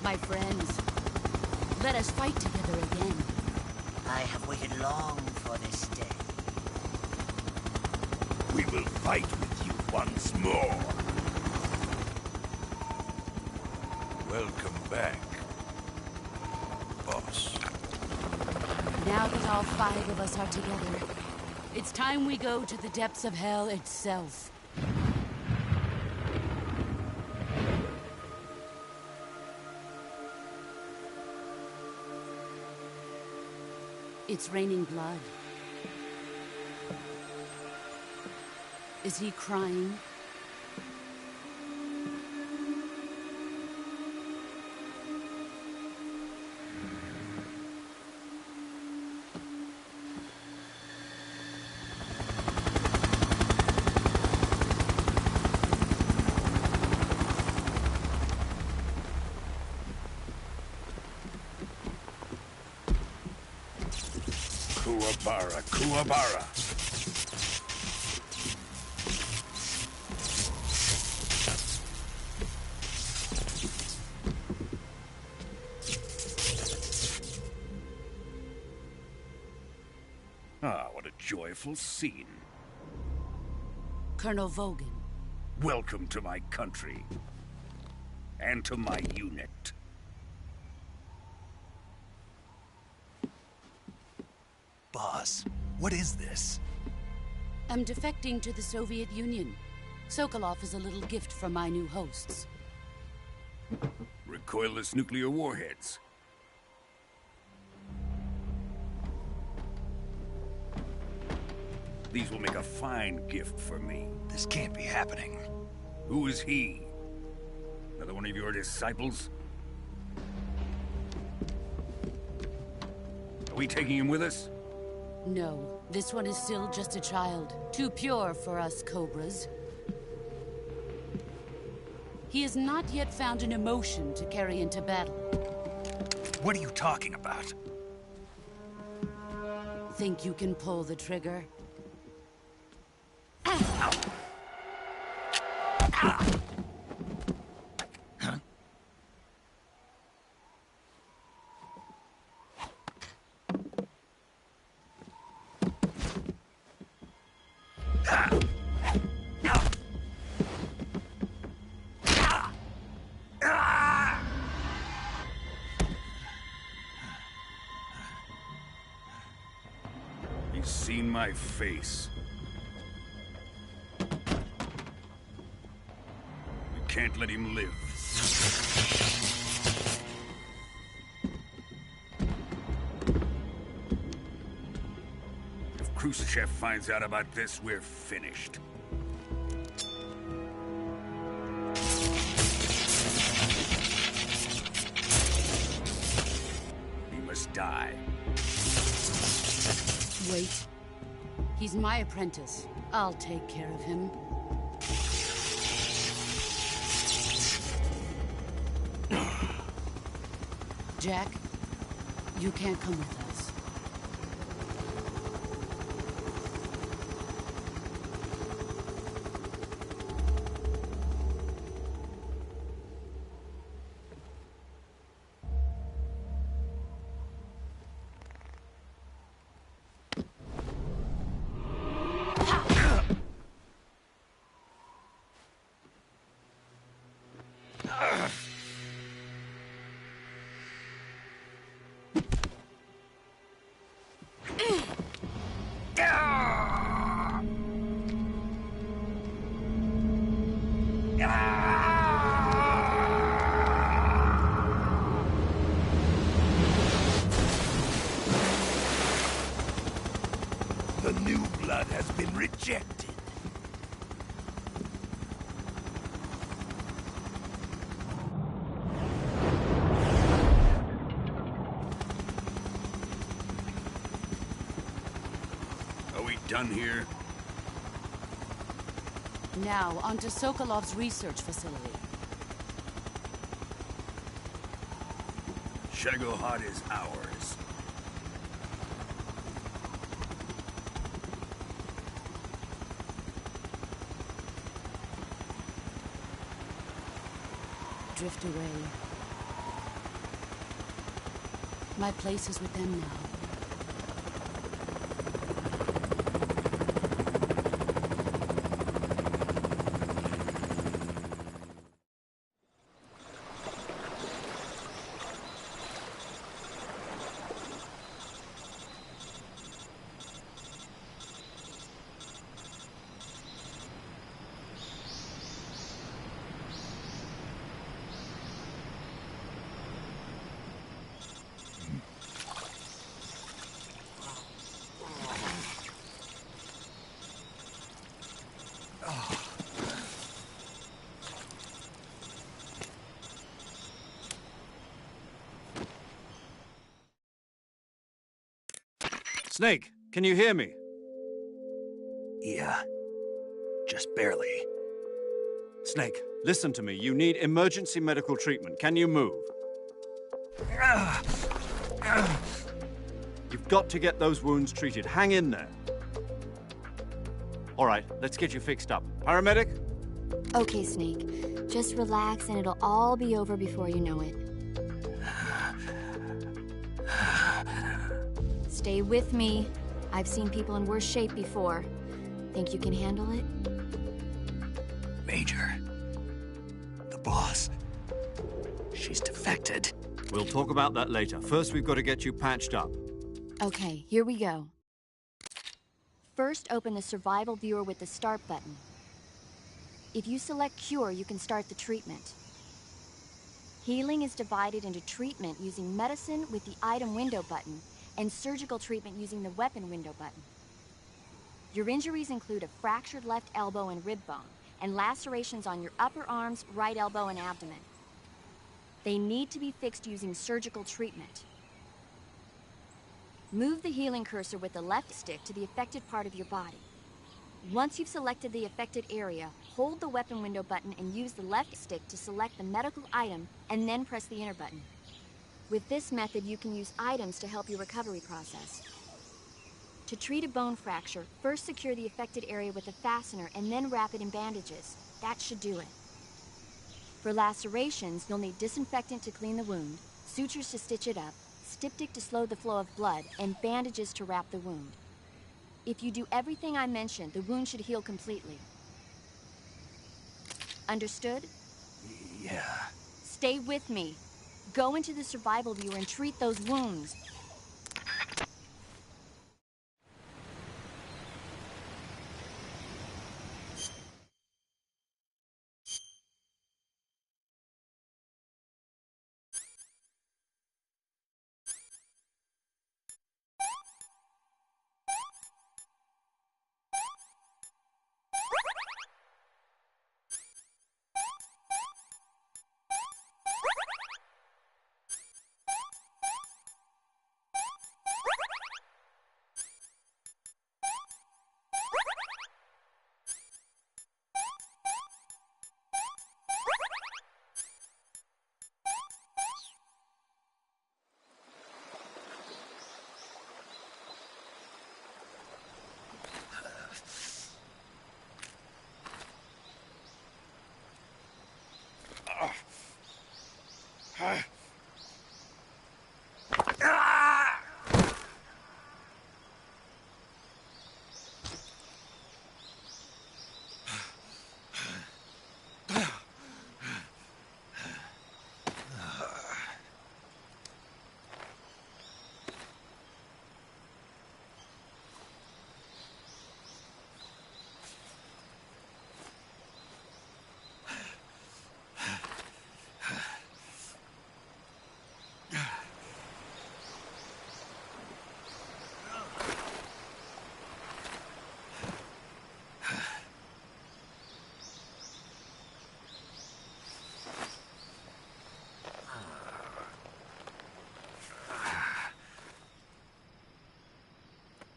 My friends, let us fight together again. I have waited long for this day. We will fight with you once more. Welcome back, boss. Now that all 5 of us are together, it's time we go to the depths of hell itself. It's raining blood. Is he crying? Kuwabara, Kuwabara. Ah, what a joyful scene. Colonel Vogan. Welcome to my country. And to my unit. Boss, what is this? I'm defecting to the Soviet Union. Sokolov is a little gift from my new hosts. Recoilless nuclear warheads. These will make a fine gift for me. This can't be happening. Who is he? Another one of your disciples? Are we taking him with us? No, this one is still just a child. Too pure for us Cobras. He has not yet found an emotion to carry into battle. What are you talking about? Think you can pull the trigger? He's seen my face. We can't let him live. If Khrushchev finds out about this, we're finished. He must die. Wait. He's my apprentice. I'll take care of him. Jack, you can't come with us. The new blood has been rejected. Are we done here? Now, onto Sokolov's research facility. Shagohod is ours. Drift away. My place is with them now. Snake, can you hear me? Yeah. Just barely. Snake, listen to me. You need emergency medical treatment. Can you move? You've got to get those wounds treated. Hang in there. All right, let's get you fixed up. Paramedic? Okay, Snake. Just relax and it'll all be over before you know it. Stay with me. I've seen people in worse shape before. Think you can handle it? Major. The boss. She's defected. We'll talk about that later. First, we've got to get you patched up. Okay, here we go. First, open the survival viewer with the start button. If you select cure, you can start the treatment. Healing is divided into treatment using medicine with the item window button and surgical treatment using the weapon window button. Your injuries include a fractured left elbow and rib bone and lacerations on your upper arms, right elbow, and abdomen. They need to be fixed using surgical treatment. Move the healing cursor with the left stick to the affected part of your body. Once you've selected the affected area, hold the weapon window button and use the left stick to select the medical item and then press the enter button. With this method, you can use items to help your recovery process. To treat a bone fracture, first secure the affected area with a fastener and then wrap it in bandages. That should do it. For lacerations, you'll need disinfectant to clean the wound, sutures to stitch it up, styptic to slow the flow of blood, and bandages to wrap the wound. If you do everything I mentioned, the wound should heal completely. Understood? Yeah. Stay with me. Go into the survival viewer and treat those wounds.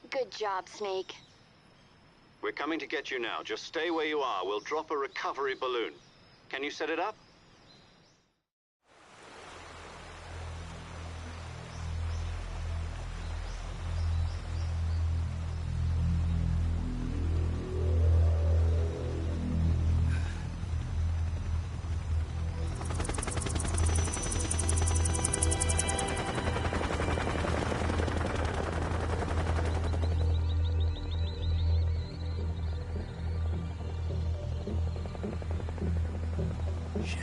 Good job, Snake. We're coming to get you now. Just stay where you are. We'll drop a recovery balloon. Can you set it up? Shit.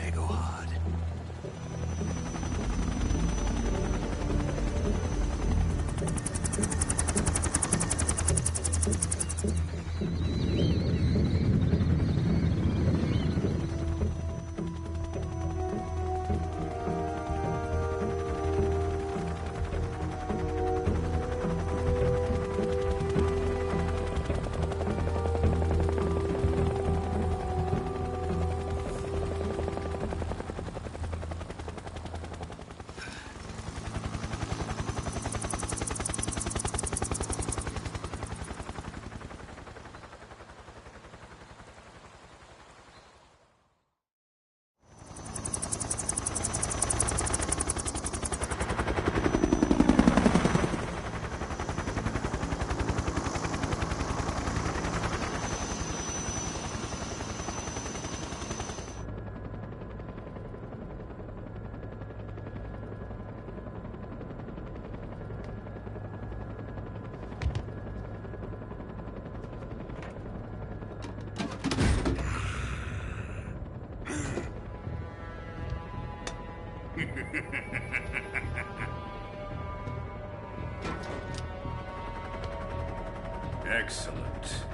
Excellent.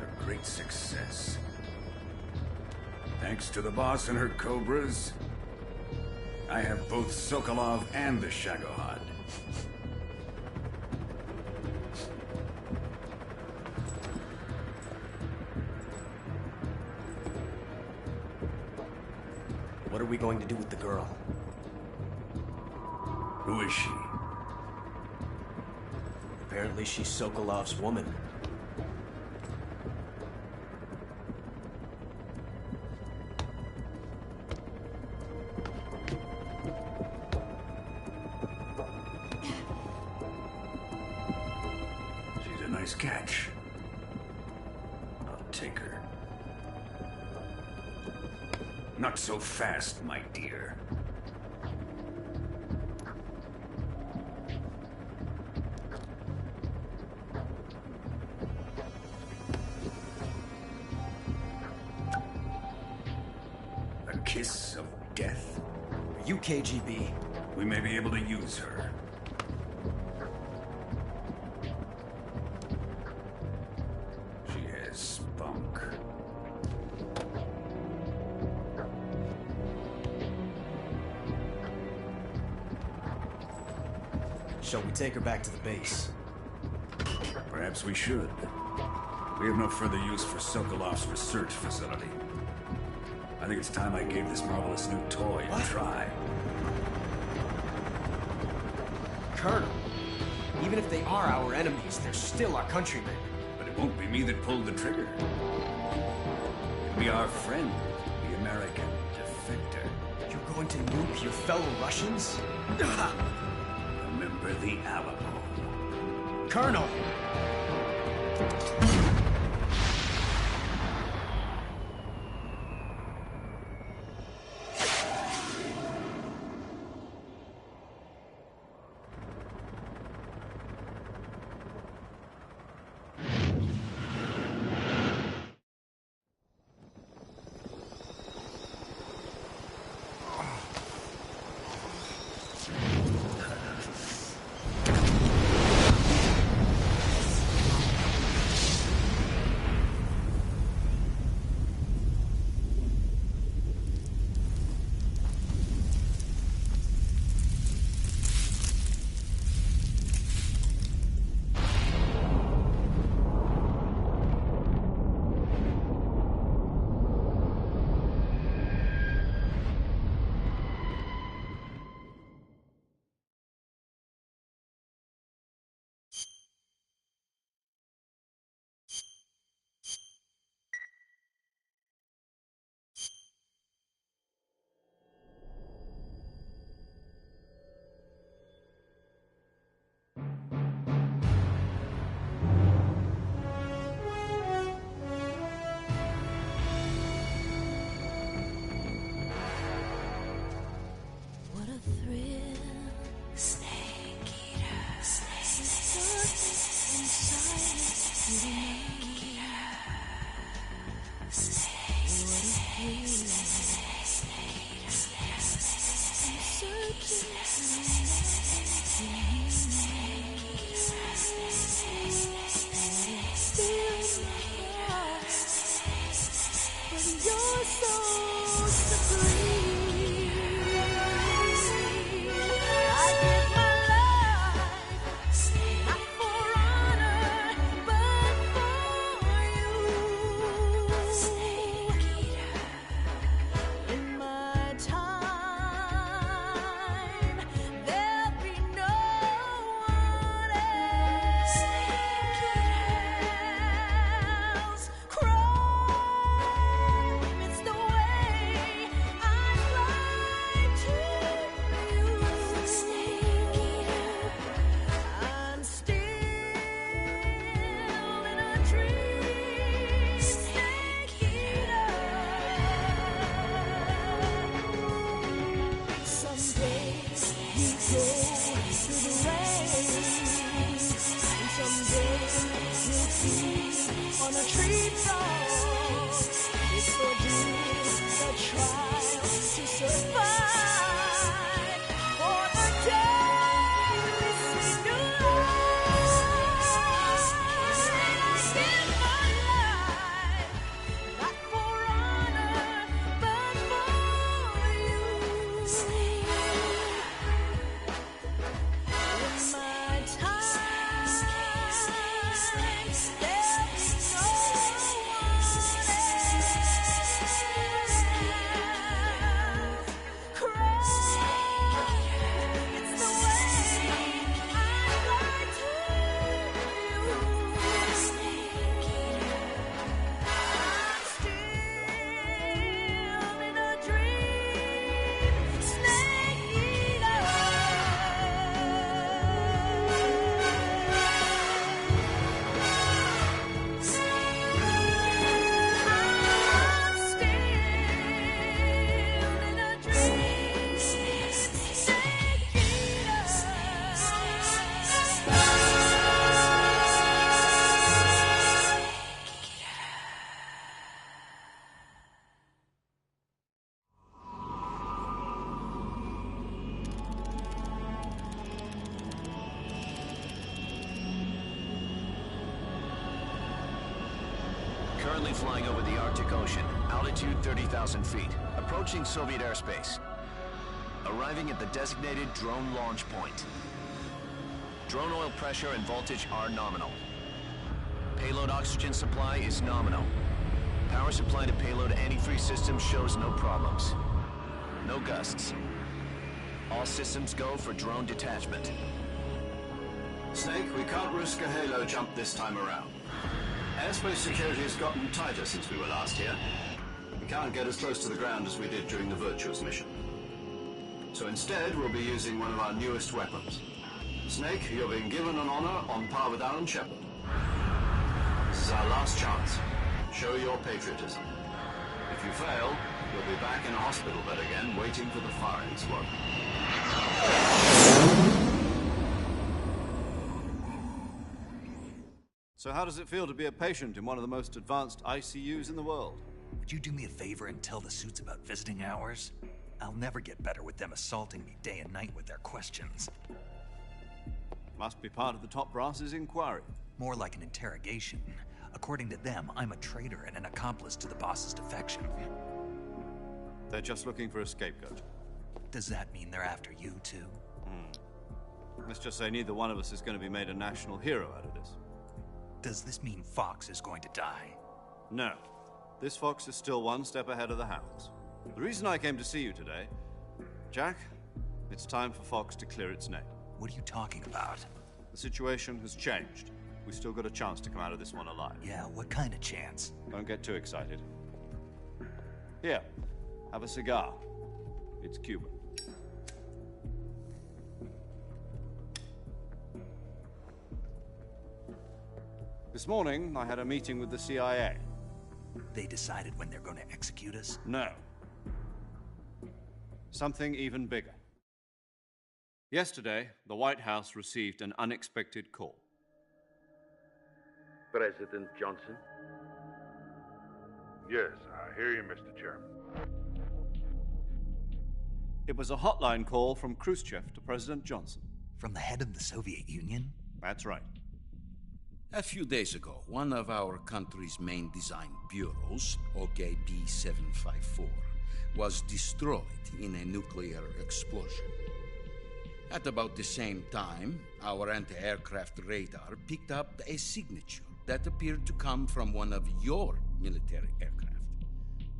A great success. Thanks to the boss and her cobras, I have both Sokolov and the Shagohod. What are we going to do with the girl? Who is she? Apparently she's Sokolov's woman. She's a nice catch. I'll take her. Not so fast, my dear. A kiss of death? Are you KGB? We may be able to use her. She has spunk. Shall we take her back to the base? Perhaps we should. We have no further use for Sokolov's research facility. I think it's time I gave this marvelous new toy a try. Colonel, even if they are our enemies, they're still our countrymen. But it won't be me that pulled the trigger. It'll be our friend, the American defector. You're going to nuke your fellow Russians? Remember the Alamo. Colonel! There'll be no flying over the Arctic Ocean. Altitude 30,000 feet. Approaching Soviet airspace. Arriving at the designated drone launch point. Drone oil pressure and voltage are nominal. Payload oxygen supply is nominal. Power supply to payload antifreeze system shows no problems. No gusts. All systems go for drone detachment. Snake, we can't risk a halo jump this time around. Airspace security has gotten tighter since we were last here. We can't get as close to the ground as we did during the Virtuous mission. So instead, we'll be using one of our newest weapons. Snake, you're being given an honor on par with Alan Shepard. This is our last chance. Show your patriotism. If you fail, you'll be back in a hospital bed again, waiting for the firing squad. So how does it feel to be a patient in one of the most advanced ICUs in the world? Would you do me a favor and tell the suits about visiting hours? I'll never get better with them assaulting me day and night with their questions. Must be part of the top brass's inquiry. More like an interrogation. According to them, I'm a traitor and an accomplice to the boss's defection. They're just looking for a scapegoat. Does that mean they're after you, too? Let's just say neither one of us is going to be made a national hero out of this. Does this mean Fox is going to die? No. This fox is still one step ahead of the hounds. The reason I came to see you today, Jack, it's time for Fox to clear its name. What are you talking about? The situation has changed. We still got a chance to come out of this one alive. Yeah, what kind of chance? Don't get too excited. Here, have a cigar. It's Cuban. This morning, I had a meeting with the CIA. They decided when they're going to execute us? No. Something even bigger. Yesterday, the White House received an unexpected call. President Johnson? Yes, I hear you, Mr. Chairman. It was a hotline call from Khrushchev to President Johnson. From the head of the Soviet Union? That's right. A few days ago, one of our country's main design bureaus, OKB 754, was destroyed in a nuclear explosion. At about the same time, our anti-aircraft radar picked up a signature that appeared to come from one of your military aircraft.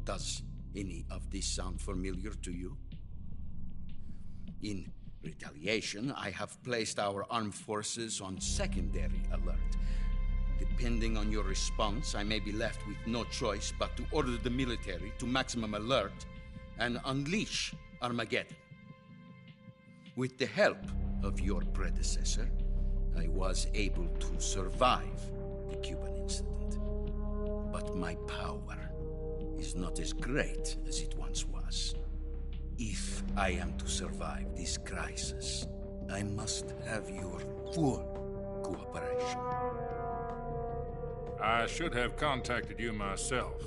Does any of this sound familiar to you? In retaliation, I have placed our armed forces on secondary alert. Depending on your response, I may be left with no choice but to order the military to maximum alert and unleash Armageddon. With the help of your predecessor, I was able to survive the Cuban incident. But my power is not as great as it once was. If I am to survive this crisis, I must have your full cooperation. I should have contacted you myself.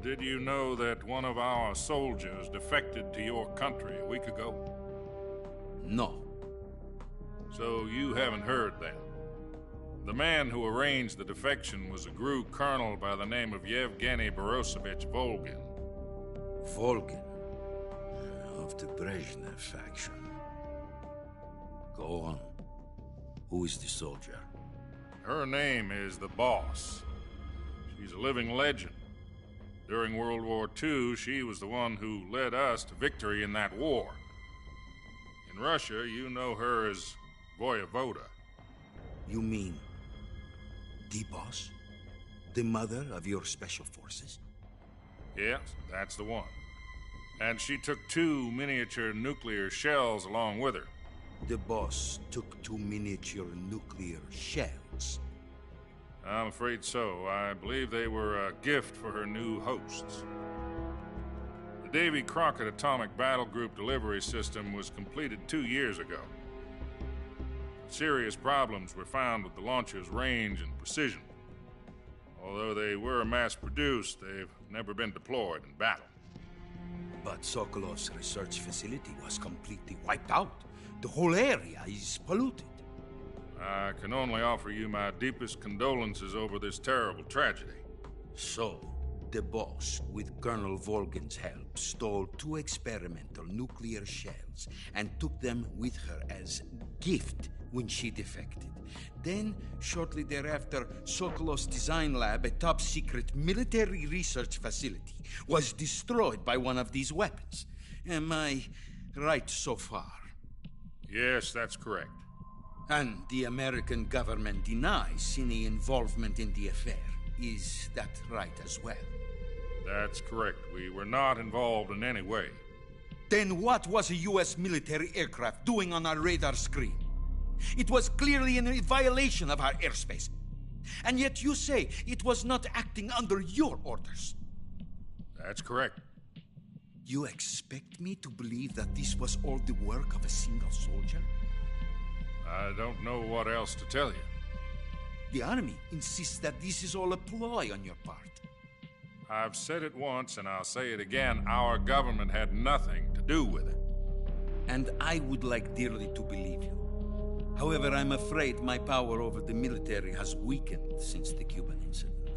Did you know that one of our soldiers defected to your country a week ago? No. So you haven't heard then. The man who arranged the defection was a GRU colonel by the name of Yevgeny Borosovich Volgin. Volgin? Of the Brezhnev faction. Go on. Who is the soldier? Her name is the Boss. She's a living legend. During World War II, she was the one who led us to victory in that war. In Russia, you know her as Voyevoda. You mean the Boss? The mother of your special forces? Yes, that's the one. And she took 2 miniature nuclear shells along with her. The Boss took 2 miniature nuclear shells? I'm afraid so. I believe they were a gift for her new hosts. The Davy Crockett Atomic Battle Group delivery system was completed 2 years ago. Serious problems were found with the launcher's range and precision. Although they were mass-produced, they've never been deployed in battle. But Sokolov's research facility was completely wiped out. The whole area is polluted. I can only offer you my deepest condolences over this terrible tragedy. So, The boss, with Colonel Volgin's help, stole 2 experimental nuclear shells and took them with her as gift when she defected. Then, shortly thereafter, Sokolov's design lab, a top-secret military research facility, was destroyed by one of these weapons. Am I right so far? Yes, that's correct. And the American government denies any involvement in the affair. Is that right as well? That's correct. We were not involved in any way. Then what was a U.S. military aircraft doing on our radar screen? It was clearly in violation of our airspace. And yet you say it was not acting under your orders. That's correct. You expect me to believe that this was all the work of a single soldier? I don't know what else to tell you. The Army insists that this is all a ploy on your part. I've said it once, and I'll say it again. Our government had nothing to do with it. And I would like dearly to believe you. However, I'm afraid my power over the military has weakened since the Cuban incident.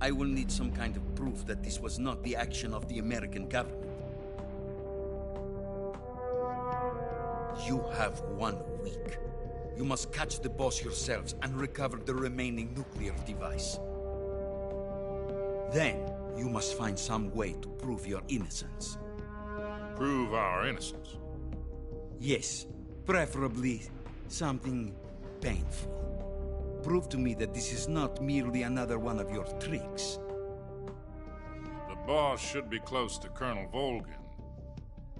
I will need some kind of proof that this was not the action of the American government. You have 1 week. You must catch the boss yourselves and recover the remaining nuclear device. Then, you must find some way to prove your innocence. Prove our innocence? Yes, preferably something painful. Prove to me that this is not merely another one of your tricks. The boss should be close to Colonel Volgin.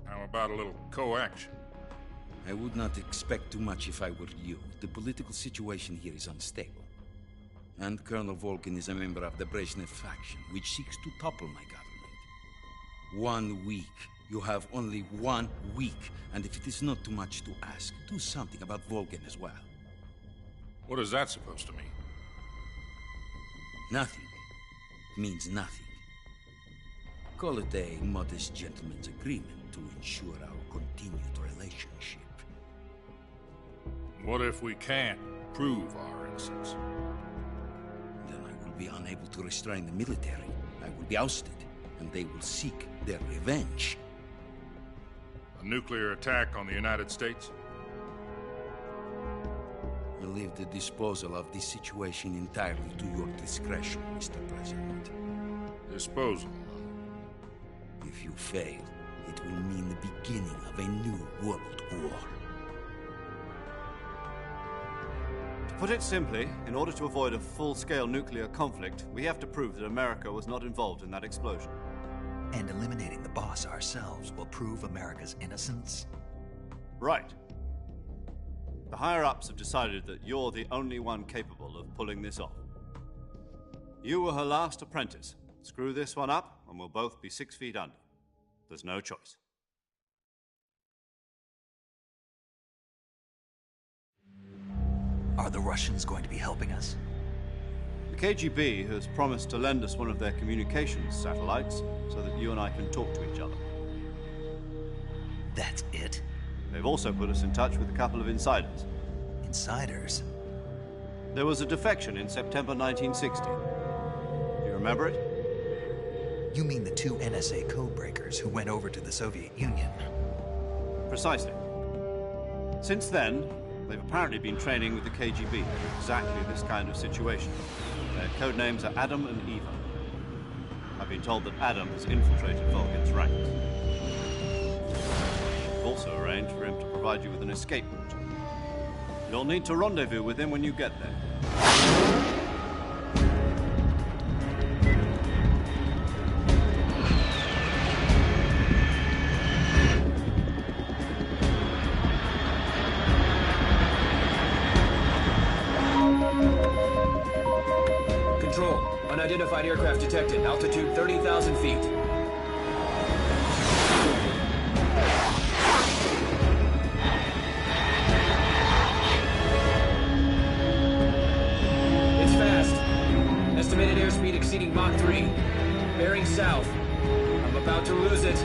How about a little coaction? I would not expect too much if I were you. The political situation here is unstable. And Colonel Volgin is a member of the Brezhnev faction, which seeks to topple my government. 1 week. You have only 1 week. And if it is not too much to ask, do something about Volgin as well. What is that supposed to mean? Nothing. It means nothing. Call it a modest gentleman's agreement to ensure our continued relationship. What if we can't prove our innocence? Then I will be unable to restrain the military. I will be ousted, and they will seek their revenge. A nuclear attack on the United States? I leave the disposal of this situation entirely to your discretion, Mr. President. Disposal? If you fail, it will mean the beginning of a new world war. To put it simply, in order to avoid a full-scale nuclear conflict, we have to prove that America was not involved in that explosion. And eliminating the boss ourselves will prove America's innocence? Right. The higher-ups have decided that you're the only one capable of pulling this off. You were her last apprentice. Screw this one up, and we'll both be 6 feet under. There's no choice. Are the Russians going to be helping us? The KGB has promised to lend us one of their communications satellites so that you and I can talk to each other. That's it? They've also put us in touch with a couple of insiders. Insiders? There was a defection in September 1960. Do you remember it? You mean the 2 NSA codebreakers who went over to the Soviet Union? Precisely. Since then, they've apparently been training with the KGB in exactly this kind of situation. Their code names are Adam and Eva. I've been told that Adam has infiltrated Volgin's ranks. I've also arranged for him to provide you with an escape route. You'll need to rendezvous with him when you get there. Control. Unidentified aircraft detected. Altitude 30,000 feet. It's fast. Estimated airspeed exceeding Mach 3. Bearing south. I'm about to lose it.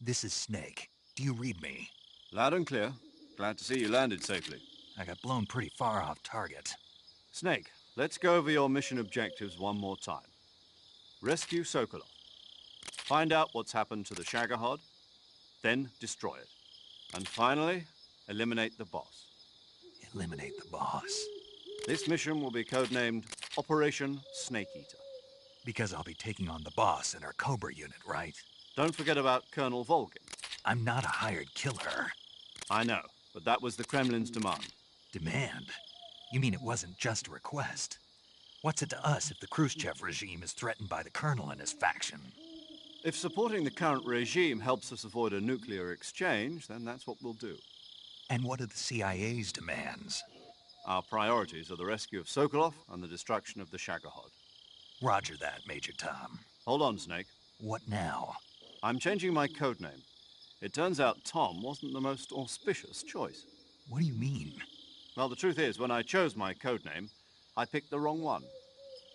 This is Snake. Do you read me? Loud and clear. Glad to see you landed safely. I got blown pretty far off target. Snake, let's go over your mission objectives one more time. Rescue Sokolov. Find out what's happened to the Shagohod, then destroy it. And finally, eliminate the boss. Eliminate the boss? This mission will be codenamed Operation Snake Eater. Because I'll be taking on the boss in our Cobra unit, right? Don't forget about Colonel Volgin. I'm not a hired killer. I know, but that was the Kremlin's demand. Demand? You mean it wasn't just a request? What's it to us if the Khrushchev regime is threatened by the Colonel and his faction? If supporting the current regime helps us avoid a nuclear exchange, then that's what we'll do. And what are the CIA's demands? Our priorities are the rescue of Sokolov and the destruction of the Shagohod. Roger that, Major Tom. Hold on, Snake. What now? I'm changing my codename. It turns out Tom wasn't the most auspicious choice. What do you mean? Well, the truth is, when I chose my codename, I picked the wrong one.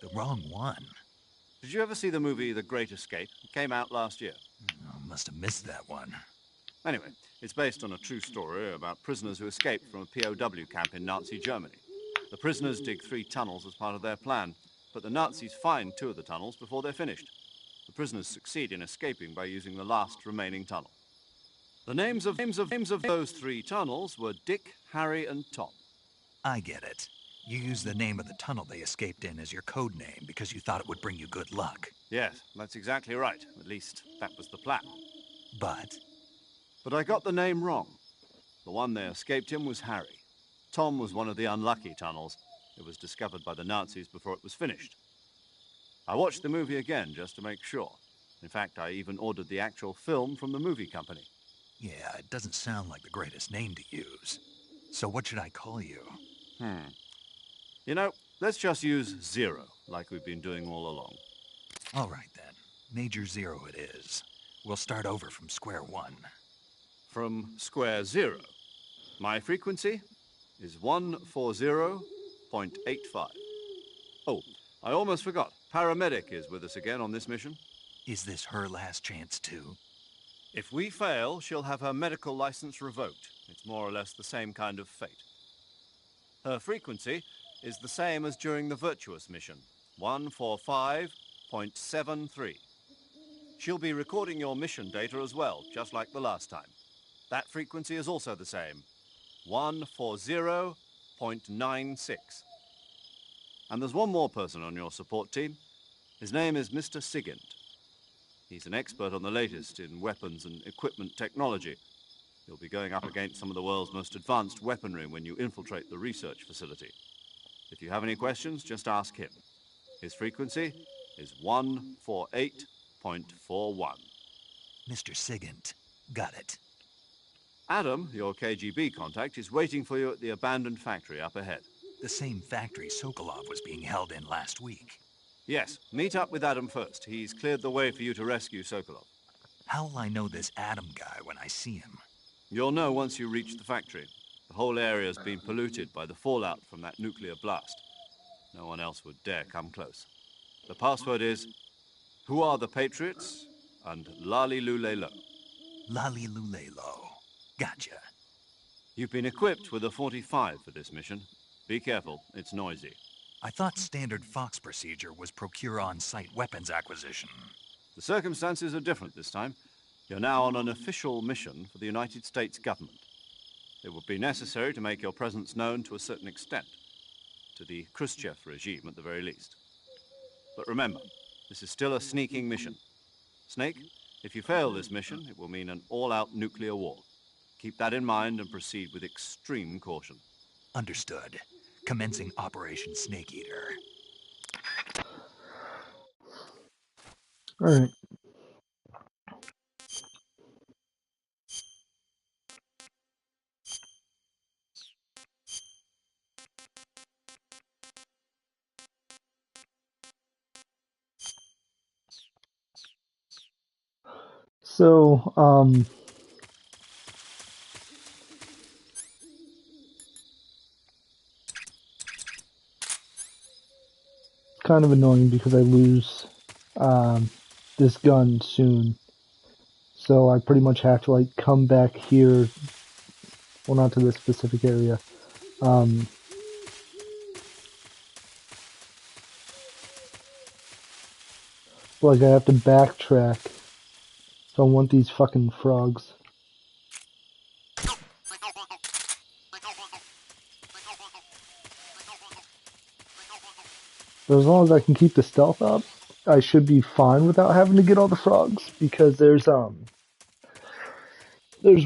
The wrong one? Did you ever see the movie The Great Escape? It came out last year. Oh, must have missed that one. Anyway, it's based on a true story about prisoners who escaped from a POW camp in Nazi Germany. The prisoners dig 3 tunnels as part of their plan, but the Nazis find 2 of the tunnels before they're finished. The prisoners succeed in escaping by using the last remaining tunnel. The names of those 3 tunnels were Dick, Harry, and Tom. I get it. You used the name of the tunnel they escaped in as your code name because you thought it would bring you good luck. Yes, that's exactly right. At least, that was the plan. But I got the name wrong. The one they escaped in was Harry. Tom was one of the unlucky tunnels. It was discovered by the Nazis before it was finished. I watched the movie again just to make sure. In fact, I even ordered the actual film from the movie company. Yeah, it doesn't sound like the greatest name to use. So what should I call you? You know, let's just use Zero, like we've been doing all along. All right, then. Major Zero it is. We'll start over from square one. From square zero. My frequency is 140.85. Oh, I almost forgot. Paramedic is with us again on this mission. Is this her last chance, too? If we fail, she'll have her medical license revoked. It's more or less the same kind of fate. Her frequency is the same as during the Virtuous mission, 145.73. She'll be recording your mission data as well, just like the last time. That frequency is also the same, 140.96. And there's one more person on your support team. His name is Mr. Sigint. He's an expert on the latest in weapons and equipment technology. You'll be going up against some of the world's most advanced weaponry when you infiltrate the research facility. If you have any questions, just ask him. His frequency is 148.41. Mr. Sigint. Got it. Adam, your KGB contact, is waiting for you at the abandoned factory up ahead. The same factory Sokolov was being held in last week. Yes, meet up with Adam first. He's cleared the way for you to rescue Sokolov. How will I know this Adam guy when I see him? You'll know once you reach the factory. The whole area's been polluted by the fallout from that nuclear blast. No one else would dare come close. The password is, "Who are the Patriots?" and Lali Lulelo. Lali Lulelo. Gotcha. You've been equipped with a 45 for this mission. Be careful, it's noisy. I thought standard Fox procedure was procure on-site weapons acquisition. The circumstances are different this time. You're now on an official mission for the United States government. It would be necessary to make your presence known to a certain extent, to the Khrushchev regime at the very least. But remember, this is still a sneaking mission. Snake, if you fail this mission, it will mean an all-out nuclear war. Keep that in mind and proceed with extreme caution. Understood. Commencing Operation Snake Eater. All right. So, kind of annoying because I lose this gun soon. So I pretty much have to like come back here, well, not to this specific area. Like I have to backtrack if I want these fucking frogs. But as long as I can keep the stealth up, I should be fine without having to get all the frogs, because there's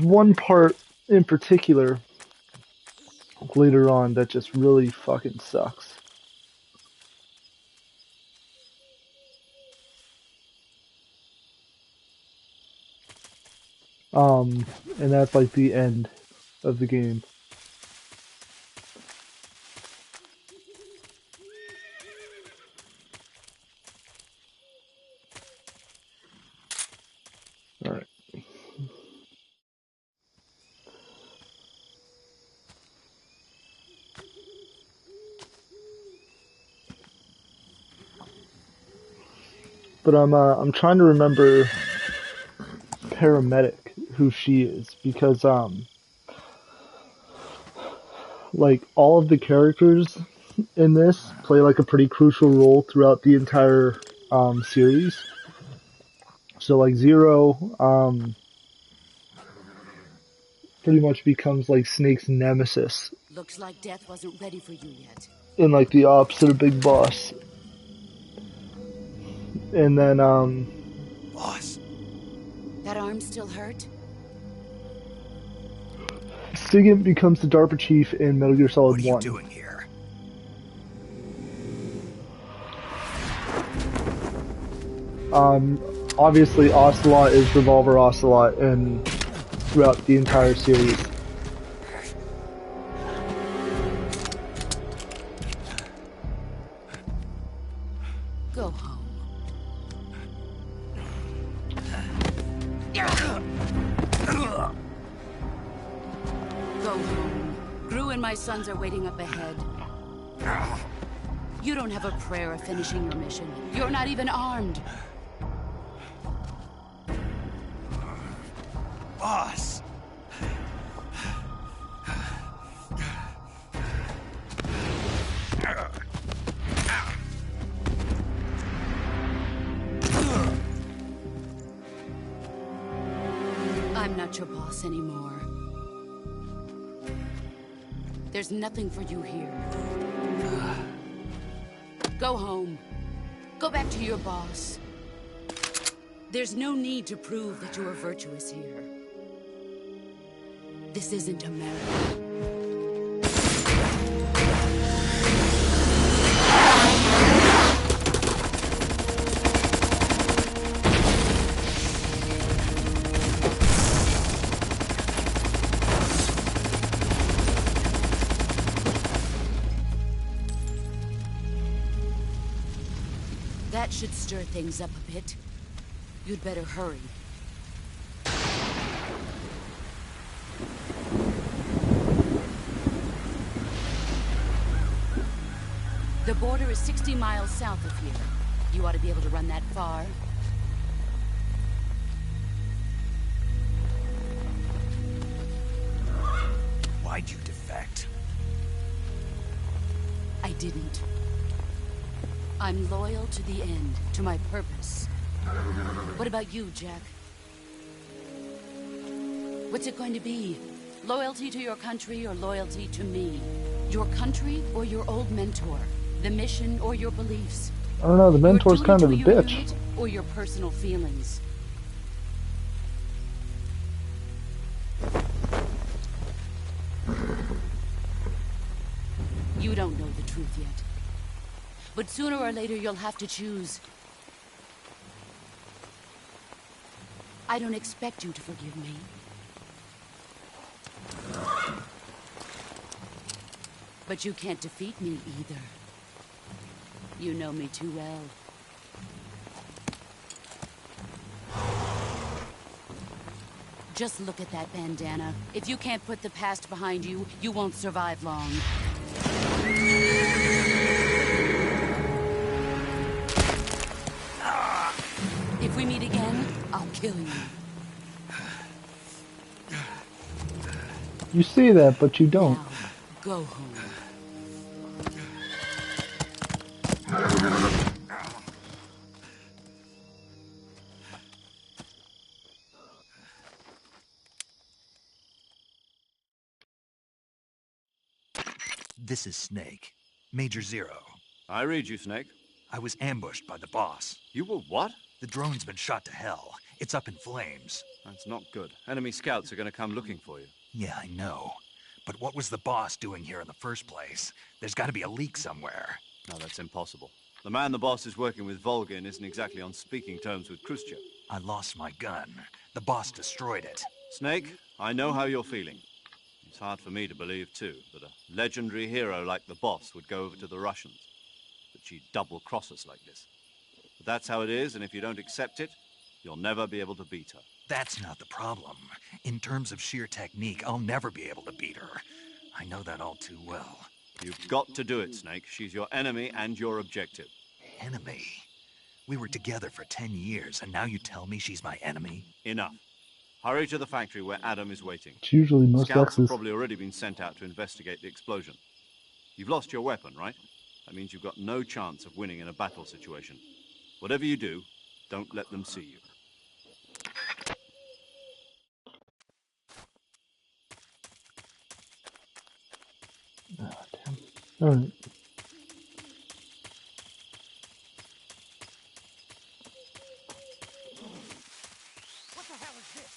one part in particular later on that just really fucking sucks. And that's like the end of the game. Alright. But I'm trying to remember Paramedic, who she is, because like all of the characters in this play like a pretty crucial role throughout the entire series. So like Zero pretty much becomes like Snake's nemesis. Looks like death wasn't ready for you yet. And like the opposite of Big Boss. And then Boss. That arm still hurt? Stigant becomes the DARPA chief in Metal Gear Solid 1. What are you doing here? Obviously Ocelot is Revolver Ocelot and throughout the entire series. Go home. Go home. Gru and my sons are waiting up ahead. You don't have a prayer of finishing your mission. You're not even armed. Boss. I'm not your boss anymore. There's nothing for you here. Go home. Go back to your boss. There's no need to prove that you are virtuous here. This isn't America. That should stir things up a bit. You'd better hurry. The border is 60 miles south of here. You ought to be able to run that far. Why'd you defect? I didn't. I'm loyal to the end, to my purpose. What about you, Jack? What's it going to be? Loyalty to your country or loyalty to me? Your country or your old mentor? The mission or your beliefs? I don't know, the mentor's kind of a bitch. Or your personal feelings? You don't know the truth yet. But sooner or later you'll have to choose. I don't expect you to forgive me. But you can't defeat me either. You know me too well. Just look at that bandana. If you can't put the past behind you, you won't survive long. If we meet again, I'll kill you. You say that, but you don't. Now, go home. This is Snake. Major Zero. I read you, Snake. I was ambushed by the boss. You were what? The drone's been shot to hell. It's up in flames. That's not good. Enemy scouts are going to come looking for you. Yeah, I know. But what was the boss doing here in the first place? There's got to be a leak somewhere. No, that's impossible. The man the boss is working with, Volgin, isn't exactly on speaking terms with Khrushchev. I lost my gun. The boss destroyed it. Snake, I know how you're feeling. It's hard for me to believe, too, that a legendary hero like the boss would go over to the Russians. That she'd double-cross us like this. But that's how it is, and if you don't accept it, you'll never be able to beat her. That's not the problem. In terms of sheer technique, I'll never be able to beat her. I know that all too well. You've got to do it, Snake. She's your enemy and your objective. Enemy? We were together for 10 years, and now you tell me she's my enemy? Enough. Hurry to the factory where Adam is waiting. It's usually most Scouts have exes. probably already been sent out to investigate the explosion. You've lost your weapon, right? That means you've got no chance of winning in a battle situation. Whatever you do, don't let them see you. Oh, damn. Alright. What the hell is this?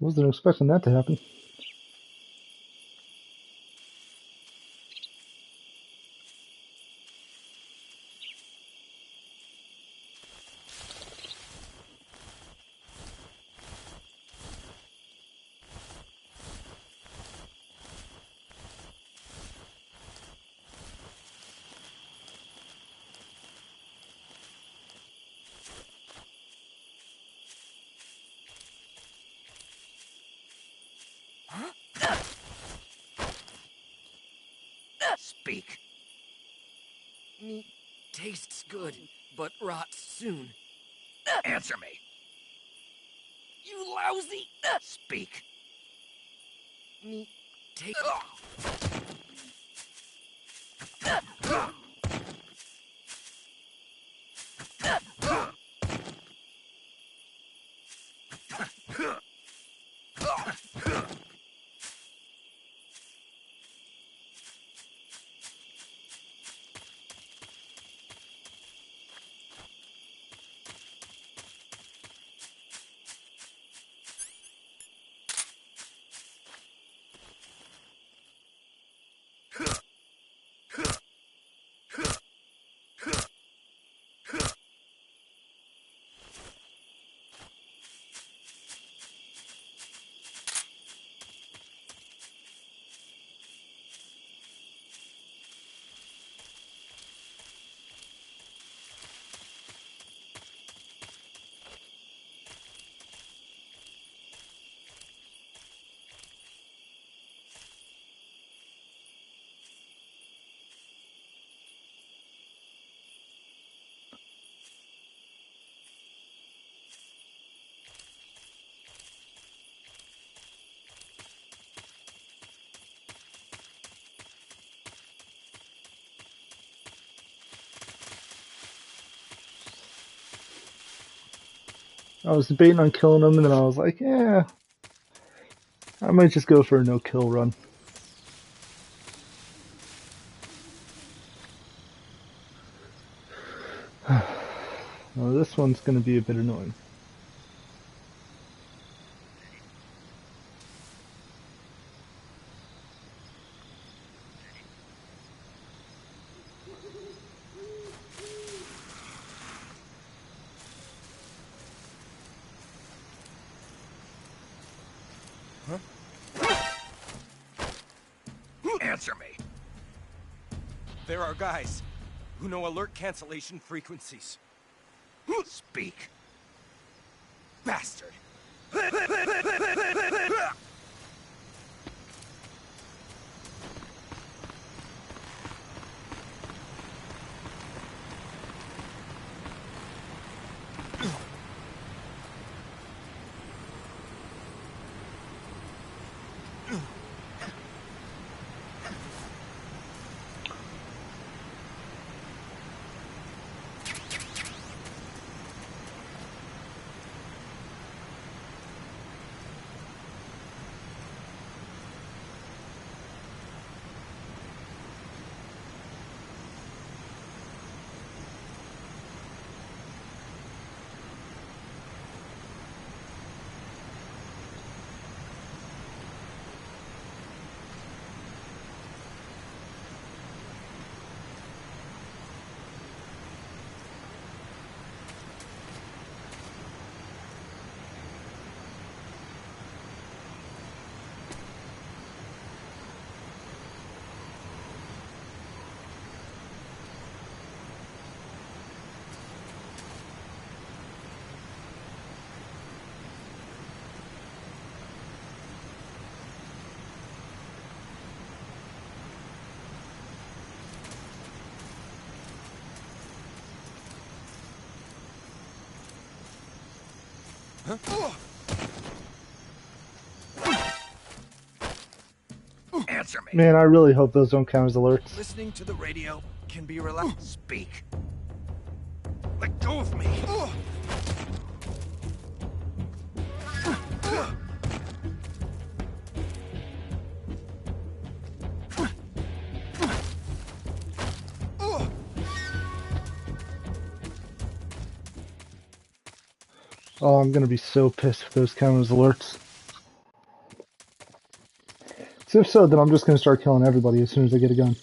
Wasn't expecting that to happen. Speak. Meat tastes good, but rots soon. Answer me. You lousy! Speak. Meat tastes... I was debating on killing him, and then I was like, yeah, I might just go for a no-kill run. Well, this one's going to be a bit annoying. Answer me. There are guys who know alert cancellation frequencies. Speak. Bastard. Answer me. Man, I really hope those don't count as alerts. Listening to the radio can be relaxed. Speak. Let go of me. Oh, I'm gonna be so pissed if those count as alerts. So if so, then I'm just gonna start killing everybody as soon as I get a gun.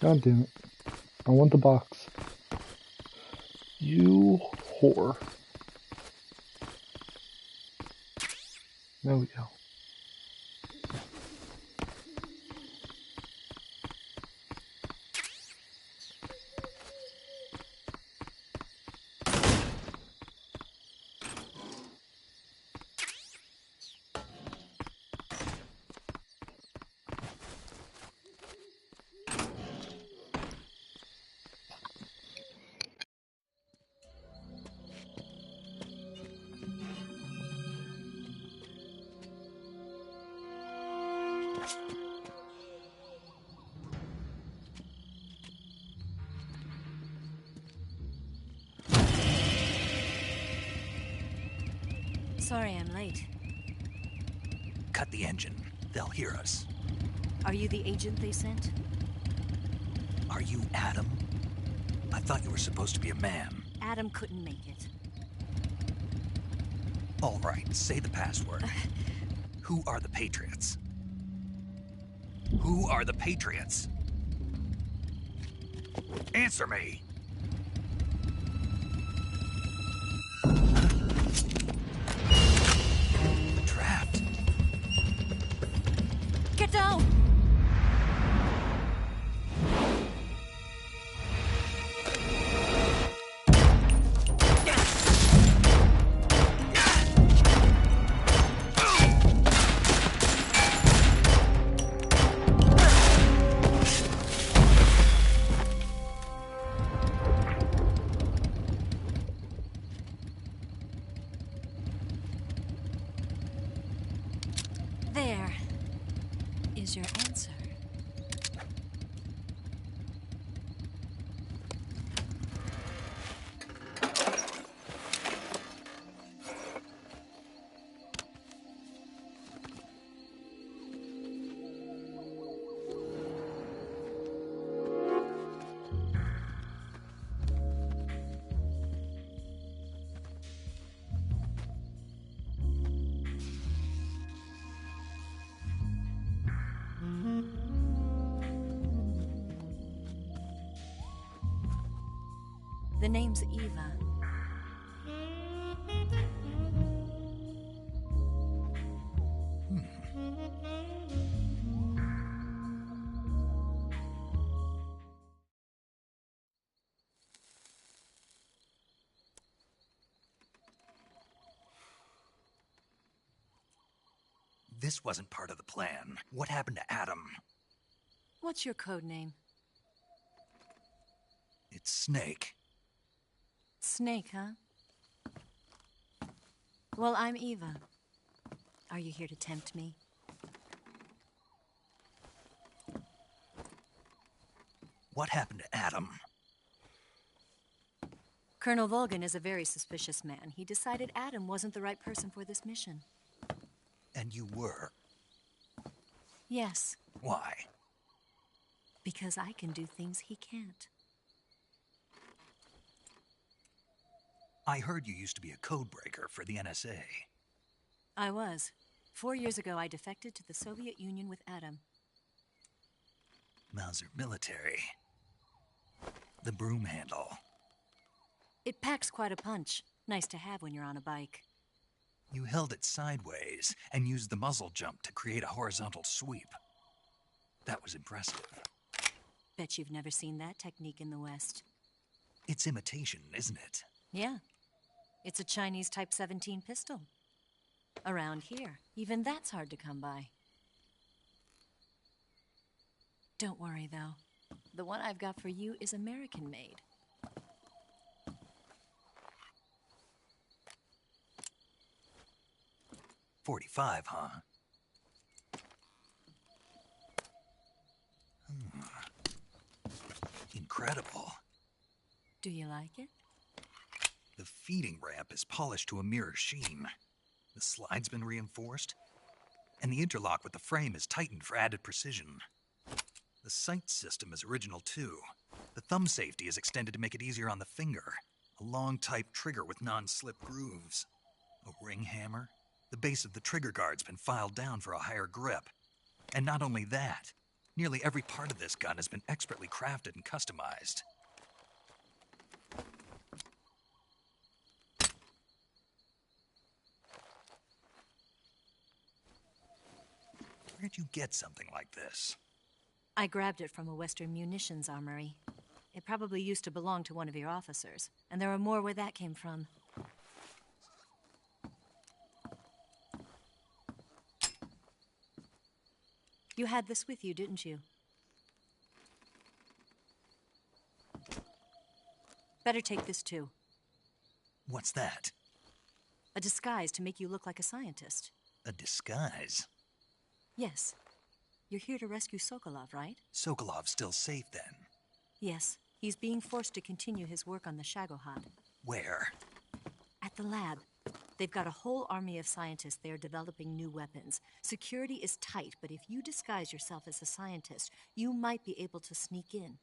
God damn it. I want the box. You whore. There we go. Sorry I'm late. Cut the engine. They'll hear us. Are you the agent they sent? Are you Adam? I thought you were supposed to be a man. Adam couldn't make it. All right, say the password. Who are the Patriots? Who are the Patriots? Answer me! Trapped. Get down! There is your answer. The name's Eva. This wasn't part of the plan. What happened to Adam? What's your code name? It's Snake. Snake, huh? Well, I'm Eva. Are you here to tempt me? What happened to Adam? Colonel Volgin is a very suspicious man. He decided Adam wasn't the right person for this mission. And you were? Yes. Why? Because I can do things he can't. I heard you used to be a codebreaker for the NSA. I was. 4 years ago, I defected to the Soviet Union with Adam. Mauser military. The broom handle. It packs quite a punch. Nice to have when you're on a bike. You held it sideways and used the muzzle jump to create a horizontal sweep. That was impressive. Bet you've never seen that technique in the West. It's imitation, isn't it? Yeah. It's a Chinese Type 17 pistol. Around here, even that's hard to come by. Don't worry, though. The one I've got for you is American-made. .45, huh? Incredible. Do you like it? The feeding ramp is polished to a mirror sheen. The slide's been reinforced, and the interlock with the frame is tightened for added precision. The sight system is original too. The thumb safety is extended to make it easier on the finger. A long type trigger with non-slip grooves. A ring hammer. The base of the trigger guard's been filed down for a higher grip. And not only that, nearly every part of this gun has been expertly crafted and customized. Where'd you get something like this? I grabbed it from a Western munitions armory. It probably used to belong to one of your officers, and there are more where that came from. You had this with you, didn't you? Better take this too. What's that? A disguise to make you look like a scientist. A disguise? Yes. You're here to rescue Sokolov, right? Sokolov's still safe then? Yes. He's being forced to continue his work on the Shagohod. Where? At the lab. They've got a whole army of scientists there developing new weapons. Security is tight, but if you disguise yourself as a scientist, you might be able to sneak in.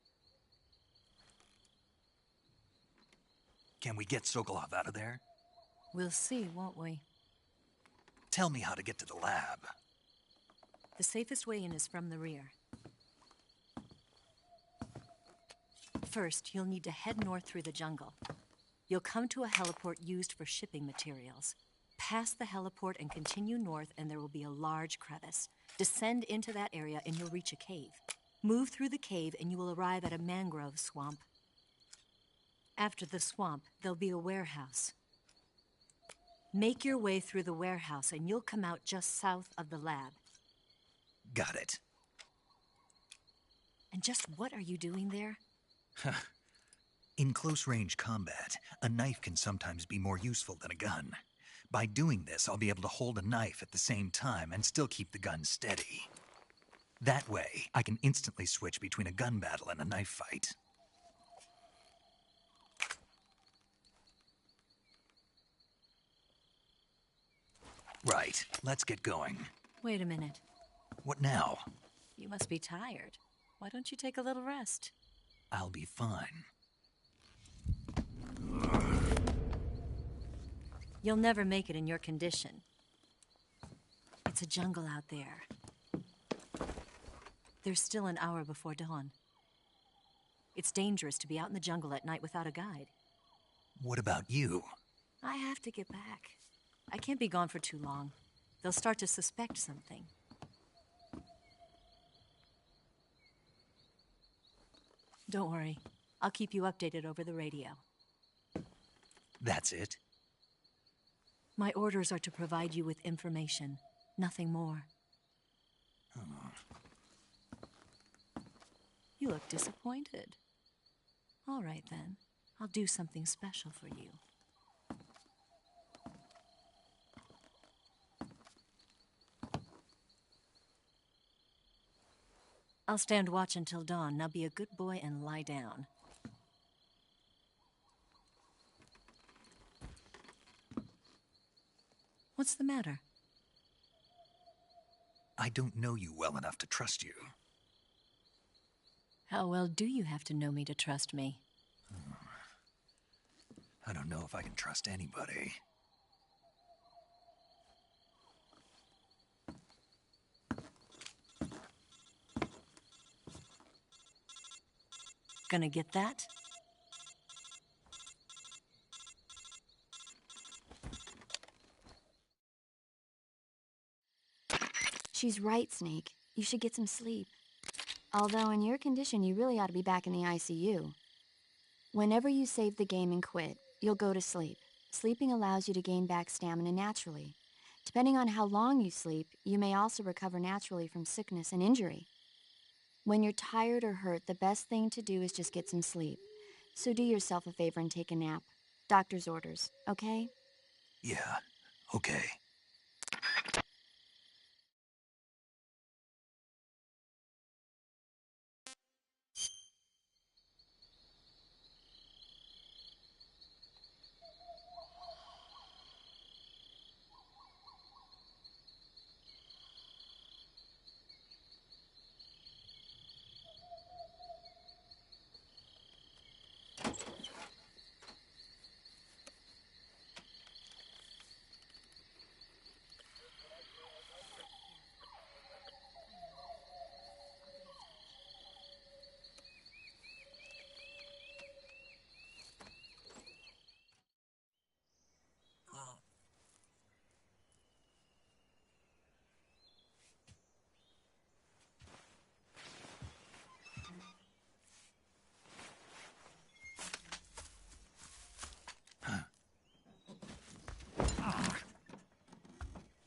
Can we get Sokolov out of there? We'll see, won't we? Tell me how to get to the lab. The safest way in is from the rear. First, you'll need to head north through the jungle. You'll come to a heliport used for shipping materials. Pass the heliport and continue north, and there will be a large crevice. Descend into that area and you'll reach a cave. Move through the cave and you will arrive at a mangrove swamp. After the swamp, there'll be a warehouse. Make your way through the warehouse and you'll come out just south of the lab. Got it. And just what are you doing there? In close-range combat, a knife can sometimes be more useful than a gun. By doing this, I'll be able to hold a knife at the same time and still keep the gun steady. That way, I can instantly switch between a gun battle and a knife fight. Right, let's get going. Wait a minute. What now? You must be tired. Why don't you take a little rest? I'll be fine. You'll never make it in your condition. It's a jungle out there. There's still an hour before dawn. It's dangerous to be out in the jungle at night without a guide. What about you? I have to get back. I can't be gone for too long. They'll start to suspect something. Don't worry. I'll keep you updated over the radio. That's it? My orders are to provide you with information, nothing more. You look disappointed. All right, then. I'll do something special for you. I'll stand watch until dawn. Now be a good boy and lie down. What's the matter? I don't know you well enough to trust you. How well do you have to know me to trust me? I don't know if I can trust anybody. Gonna get that? She's right, Snake. You should get some sleep. Although in your condition, you really ought to be back in the ICU. Whenever you save the game and quit, you'll go to sleep. Sleeping allows you to gain back stamina naturally. Depending on how long you sleep, you may also recover naturally from sickness and injury. When you're tired or hurt, the best thing to do is just get some sleep. So do yourself a favor and take a nap. Doctor's orders, okay? Yeah, okay.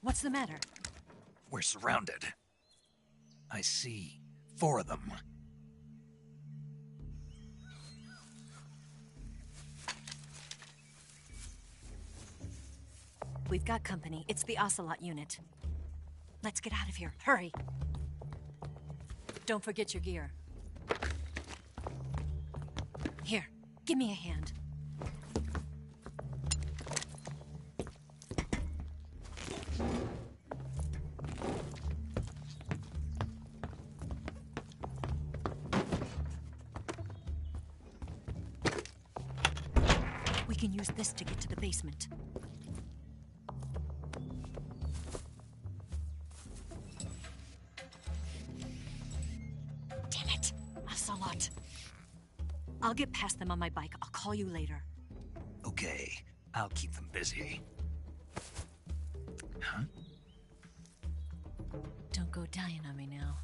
What's the matter? We're surrounded. I see 4 of them. We've got company. It's the Ocelot unit. Let's get out of here. Hurry. Don't forget your gear. Here, give me a hand. We can use this to get to the basement. Damn it! Ocelot. I'll get past them on my bike. I'll call you later. Okay, I'll keep them busy. Huh? Don't go dying on me now.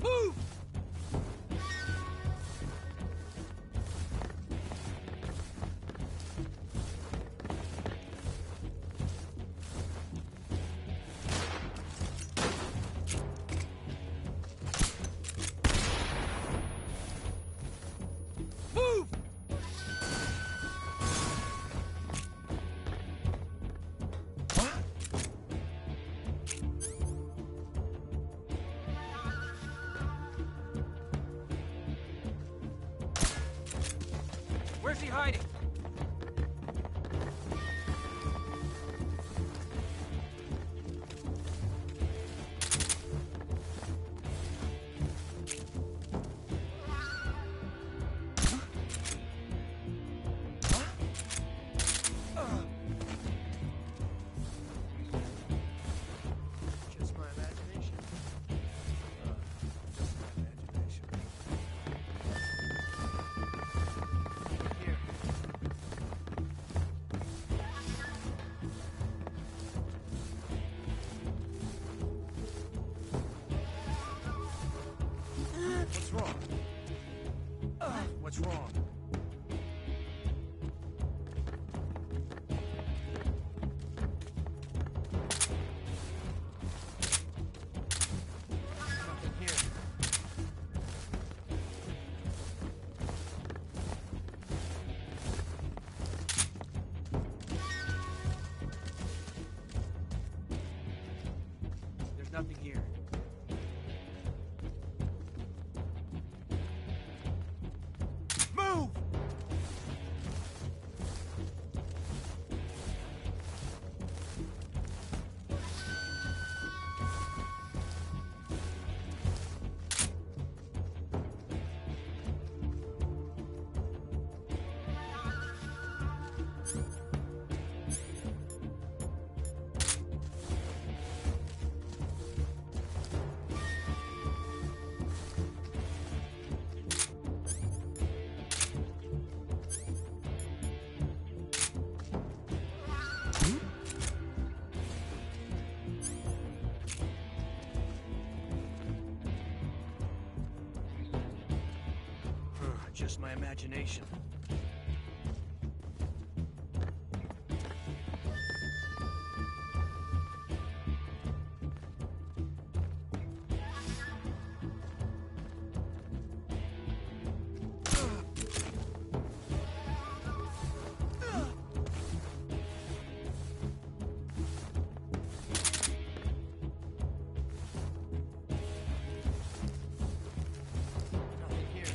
Move! Move! Where's he hiding? Just my imagination. Just my imagination. Here. What's wrong? What's wrong? Nothing here. There's nothing here. Move! Just my imagination. Nothing here.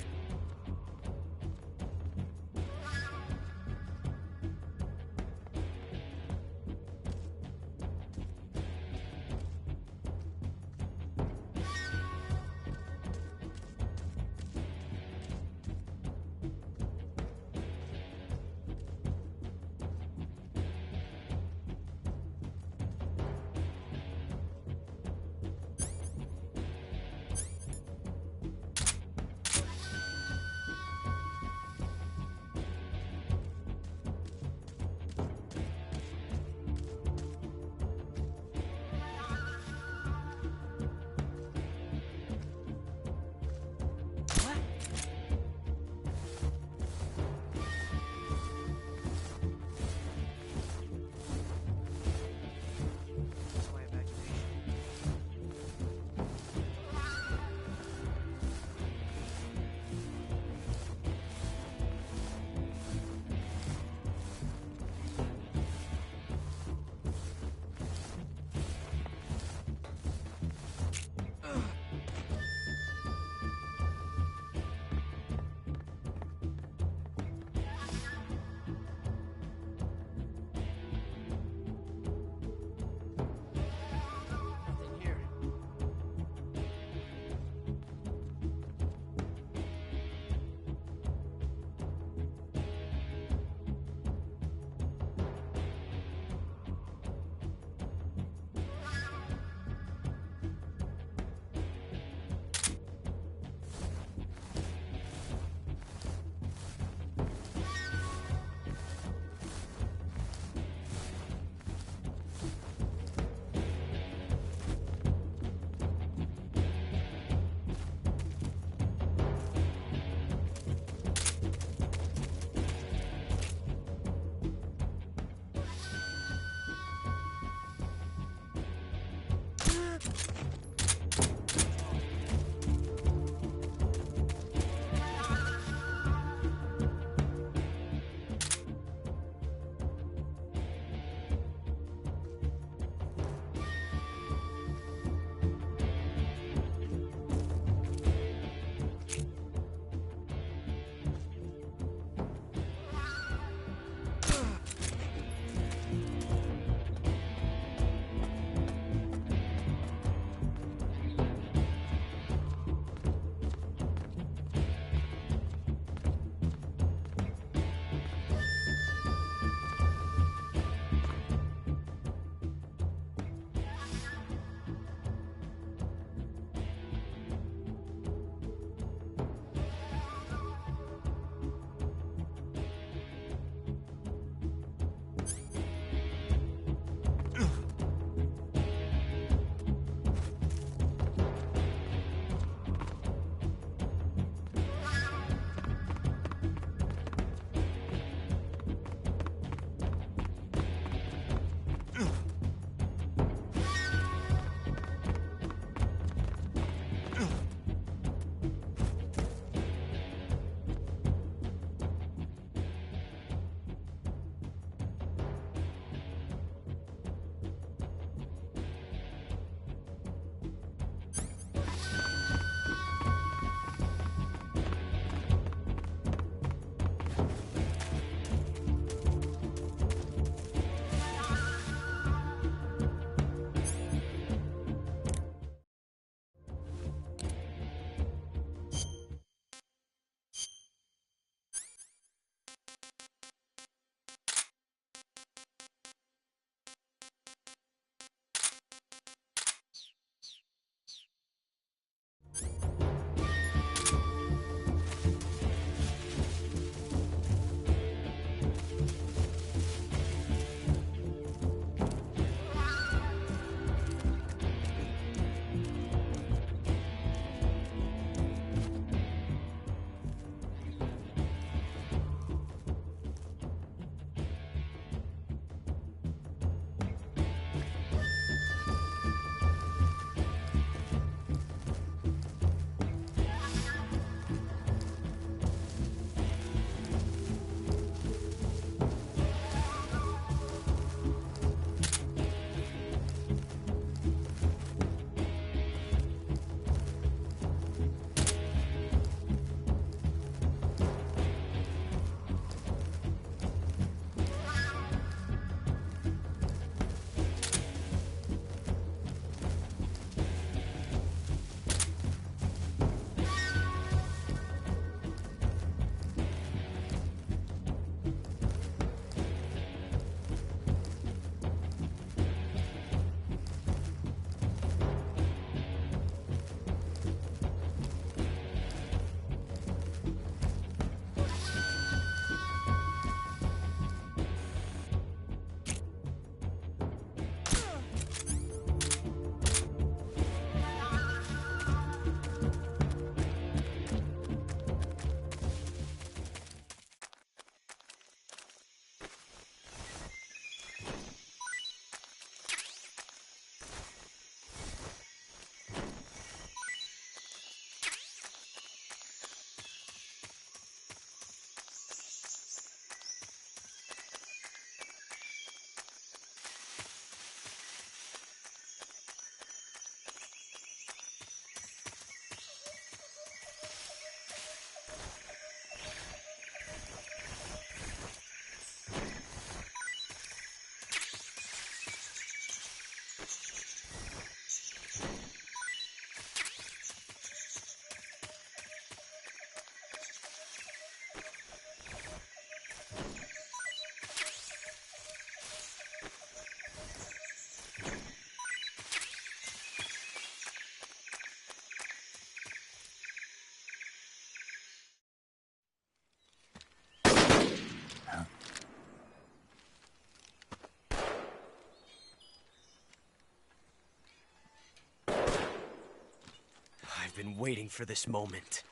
I've been waiting for this moment.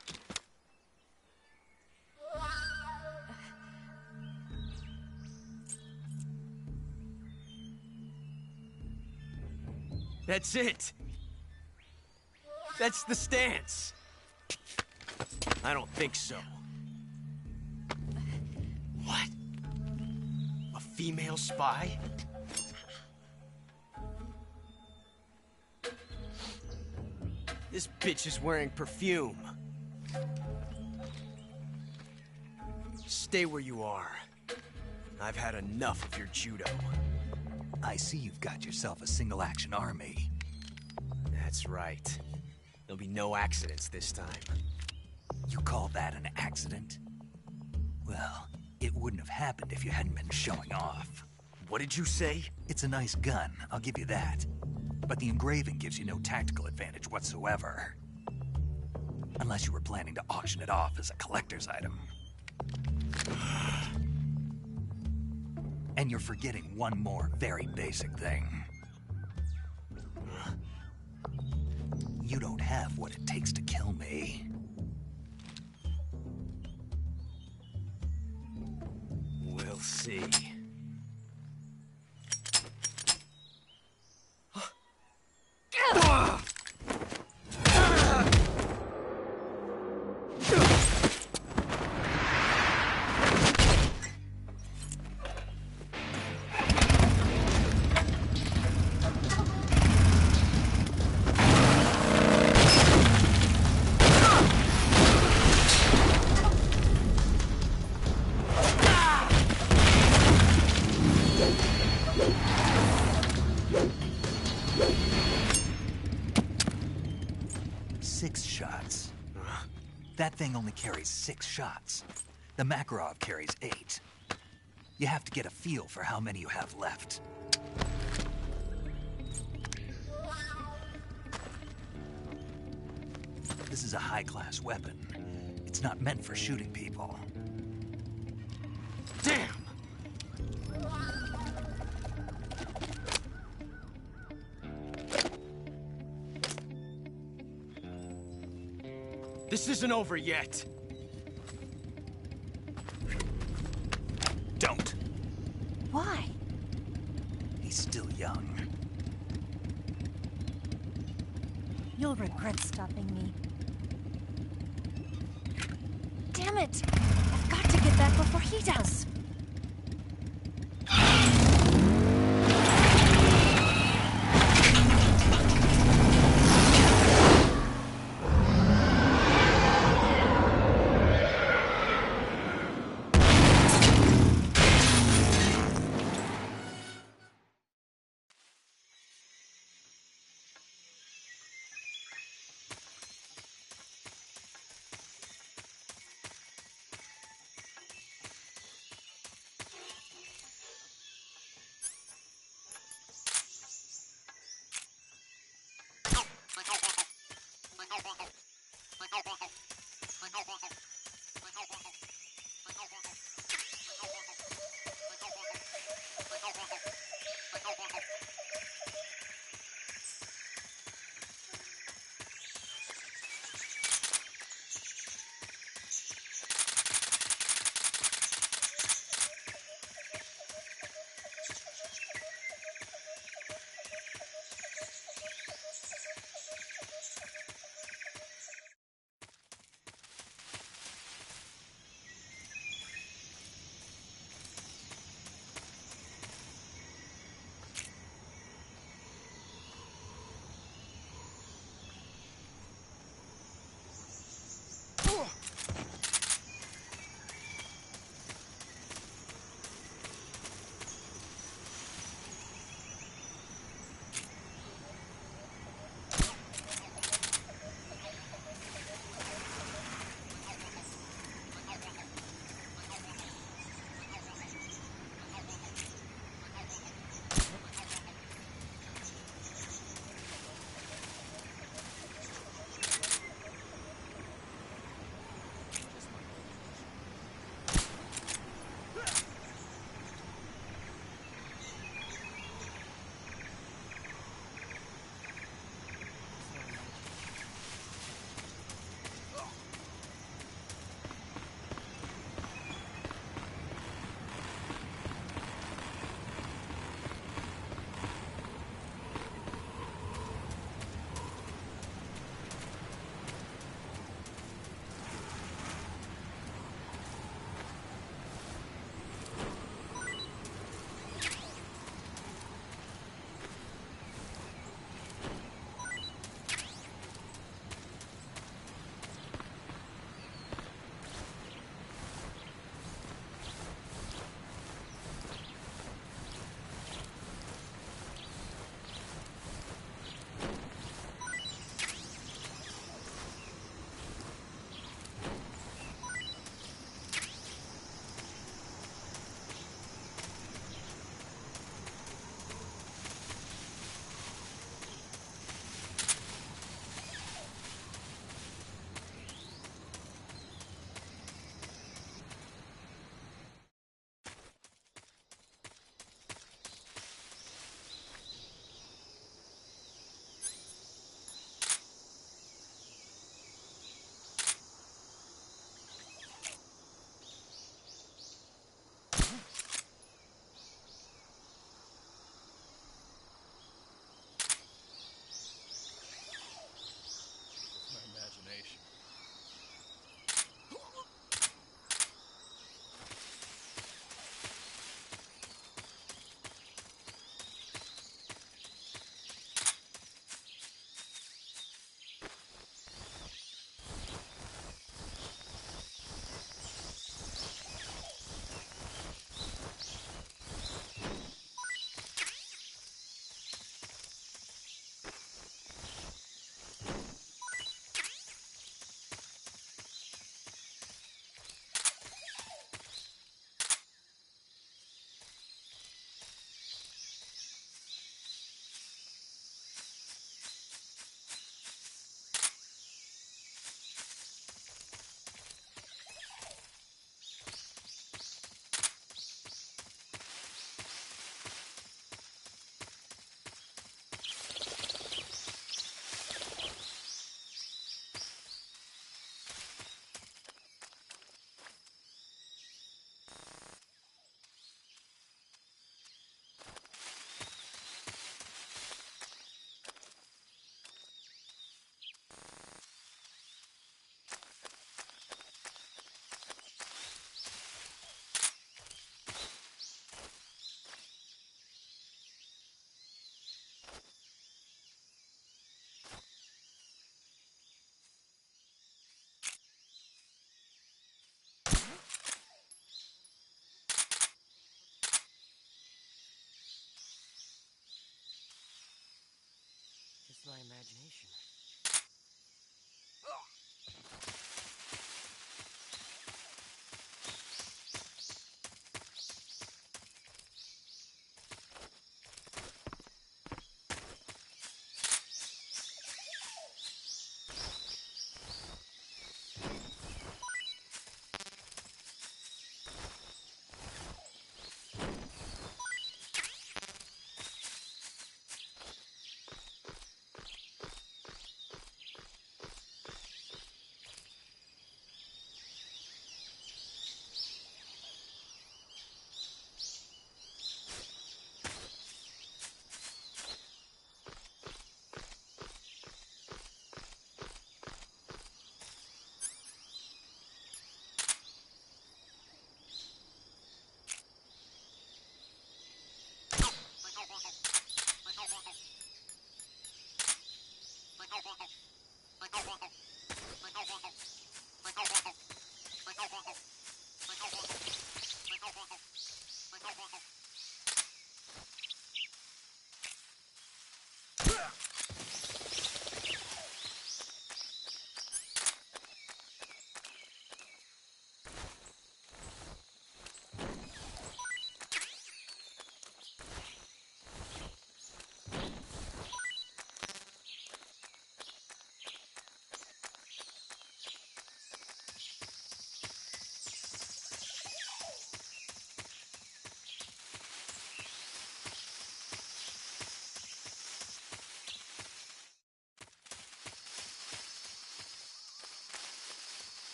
That's it! That's the stance! I don't think so. What? A female spy? This bitch is wearing perfume. Stay where you are. I've had enough of your judo. I see you've got yourself a single-action army. That's right. There'll be no accidents this time. You call that an accident? Well, it wouldn't have happened if you hadn't been showing off. What did you say? It's a nice gun, I'll give you that. But the engraving gives you no tactical advantage whatsoever. Unless you were planning to auction it off as a collector's item. And you're forgetting one more very basic thing. You don't have what it takes to kill me. We'll see. That thing only carries 6 shots. The Makarov carries 8. You have to get a feel for how many you have left. This is a high-class weapon. It's not meant for shooting people. Damn! This isn't over yet. Don't. Why? He's still young. You'll regret stopping me. Damn it! I've got to get back before he does.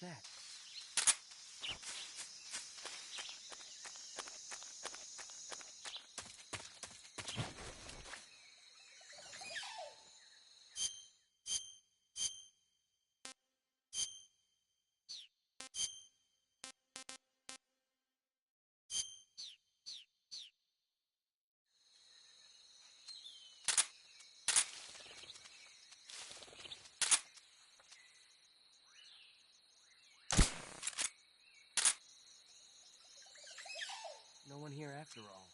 was that? No one here after all.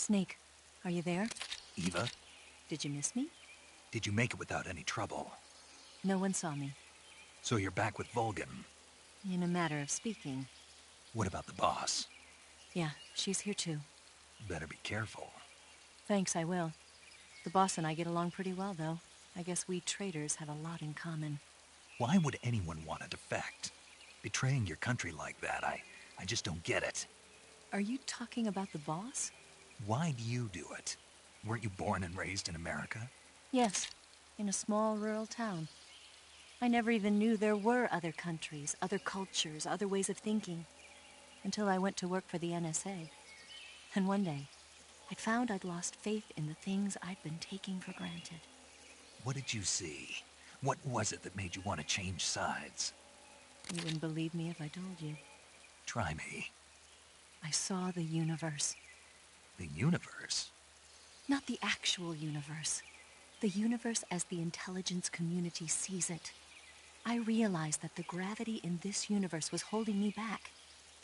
Snake, are you there? Eva, Did you miss me? did you make it without any trouble? No one saw me. So you're back with Vulcan. In a matter of speaking. What about the boss? Yeah, she's here too. Better be careful. Thanks, I will. The boss and I get along pretty well, though. I guess we traitors have a lot in common. Why would anyone want to defect? Betraying your country like that, I just don't get it. Are you talking about the boss? Why do you do it? Weren't you born and raised in America? Yes, in a small rural town. I never even knew there were other countries, other cultures, other ways of thinking, until I went to work for the NSA. And one day, I found I'd lost faith in the things I'd been taking for granted. What did you see? What was it that made you want to change sides? You wouldn't believe me if I told you. Try me. I saw the universe. The universe? Not the actual universe. The universe as the intelligence community sees it. I realized that the gravity in this universe was holding me back.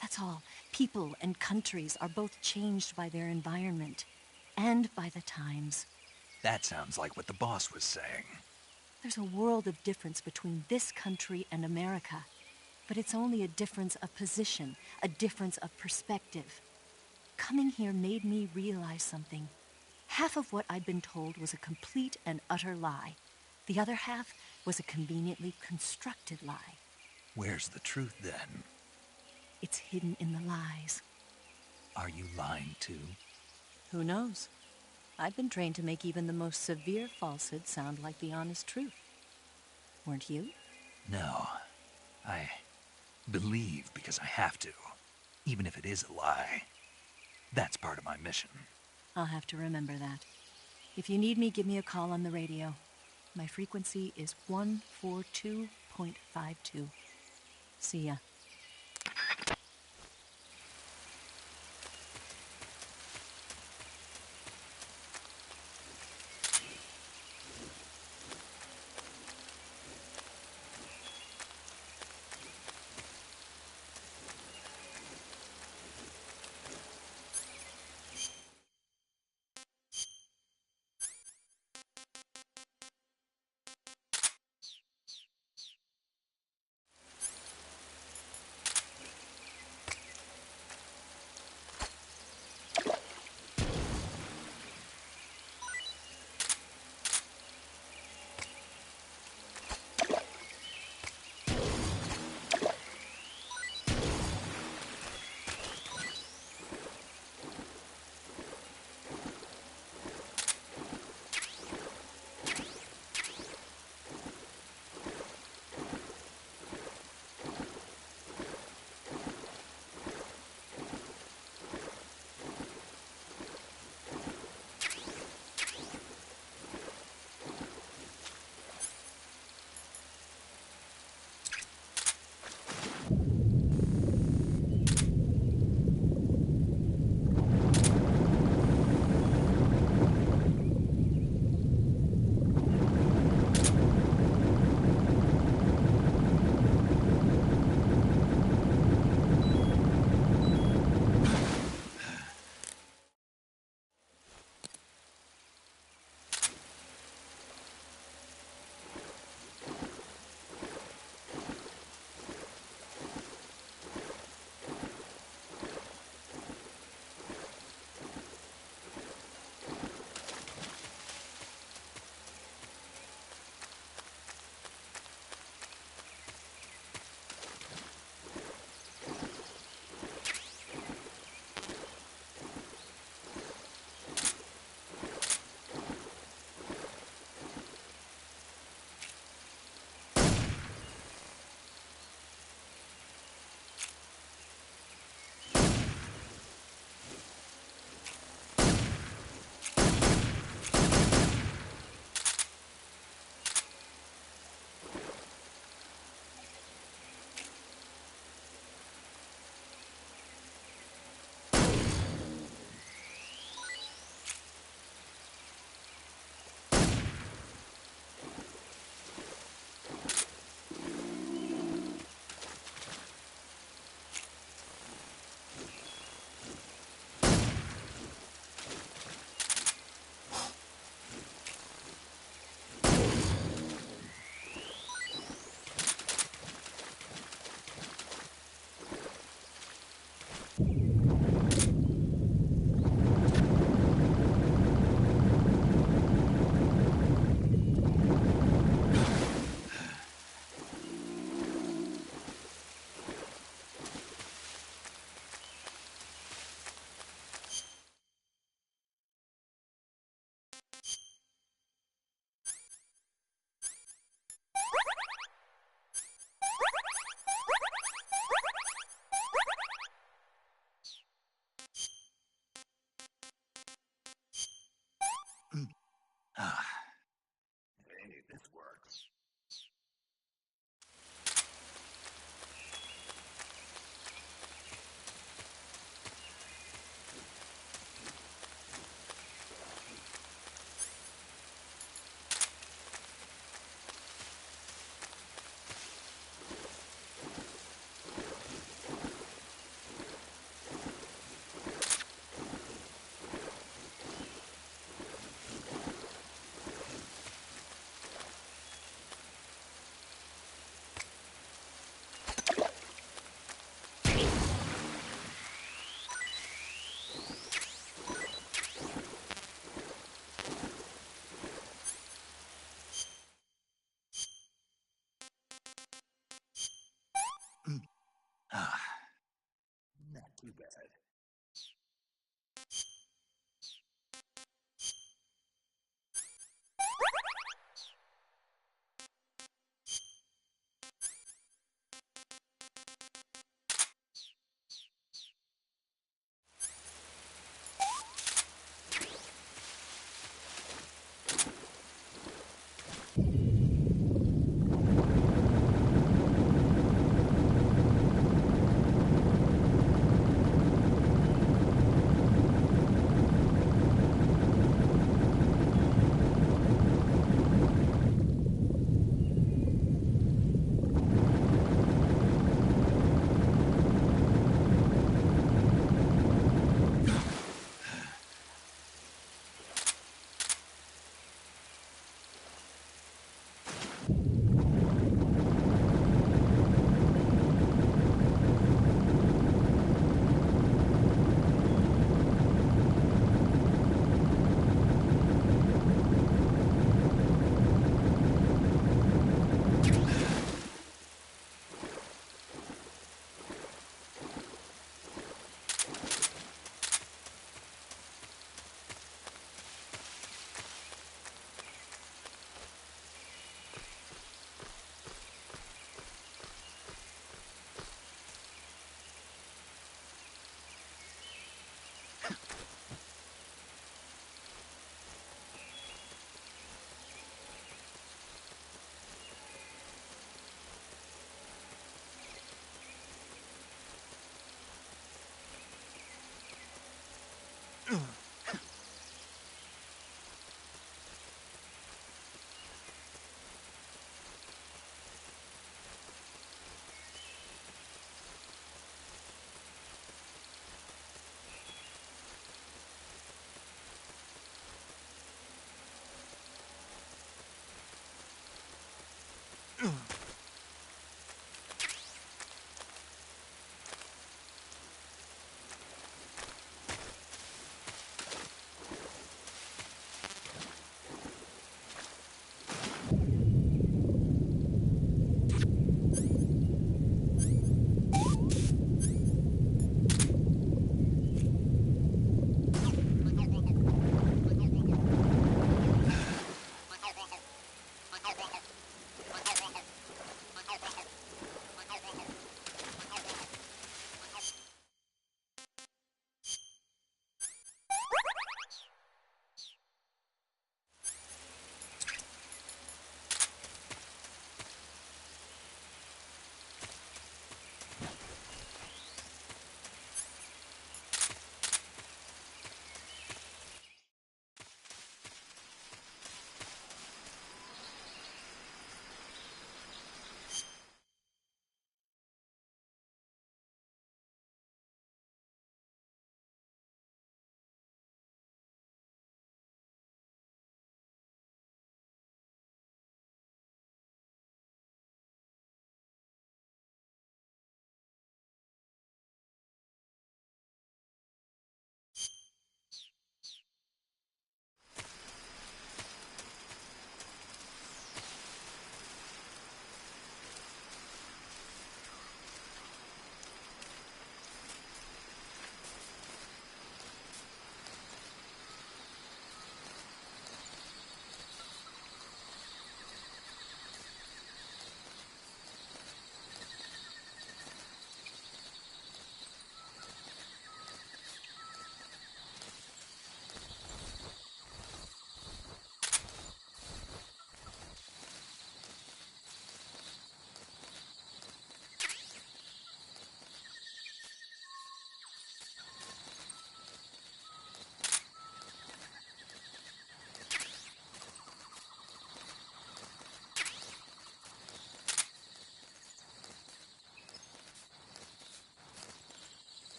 That's all. People and countries are both changed by their environment and by the times. That sounds like what the boss was saying. There's a world of difference between this country and America. But it's only a difference of position, a difference of perspective. Coming here made me realize something. Half of what I'd been told was a complete and utter lie. The other half was a conveniently constructed lie. Where's the truth, then? It's hidden in the lies. Are you lying, too? Who knows? I've been trained to make even the most severe falsehood sound like the honest truth. Weren't you? No. I believe because I have to, even if it is a lie. That's part of my mission. I'll have to remember that. If you need me, give me a call on the radio. My frequency is 142.52. See ya. Hey, this works. Not too bad.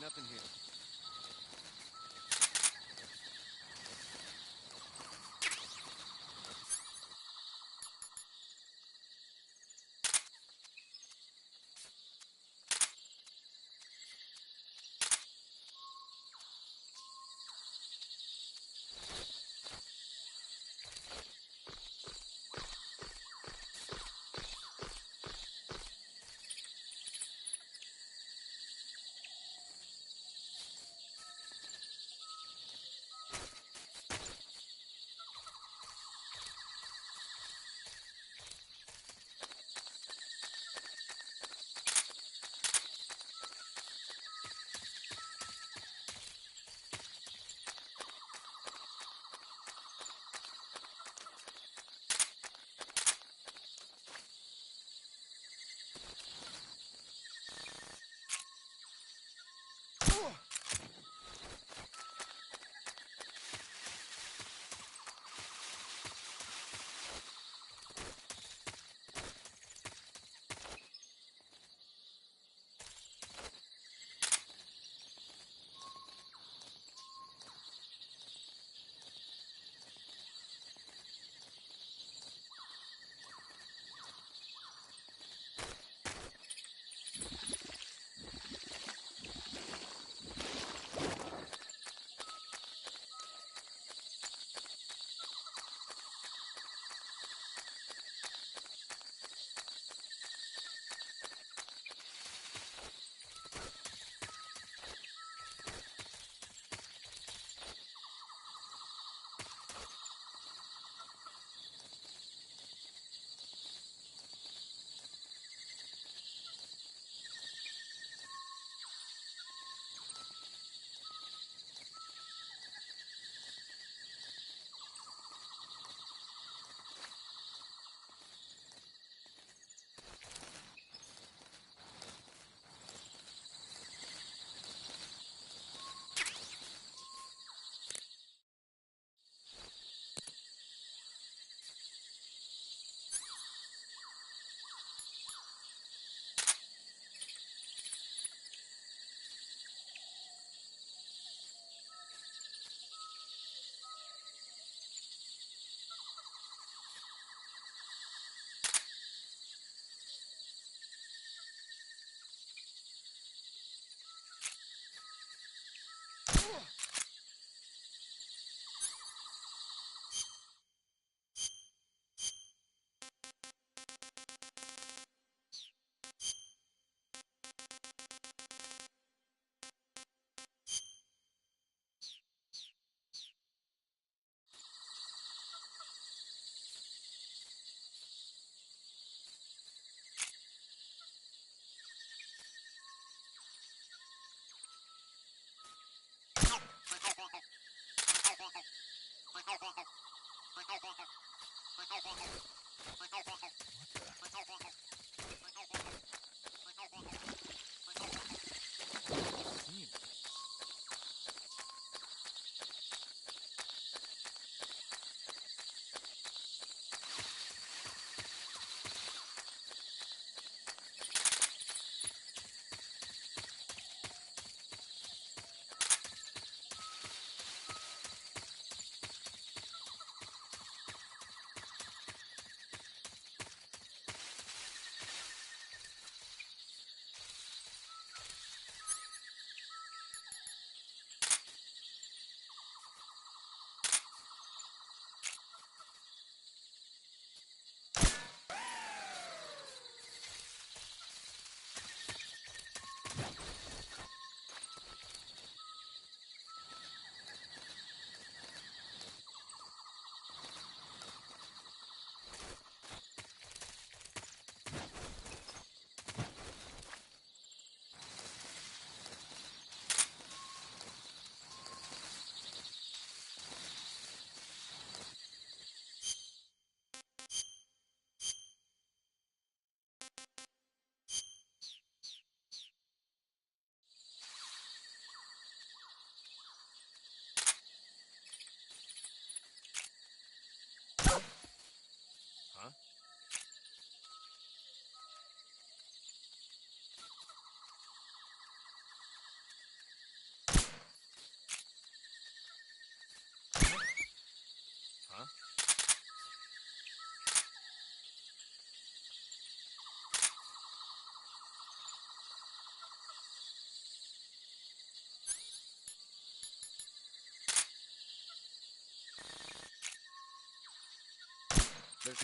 Nothing here.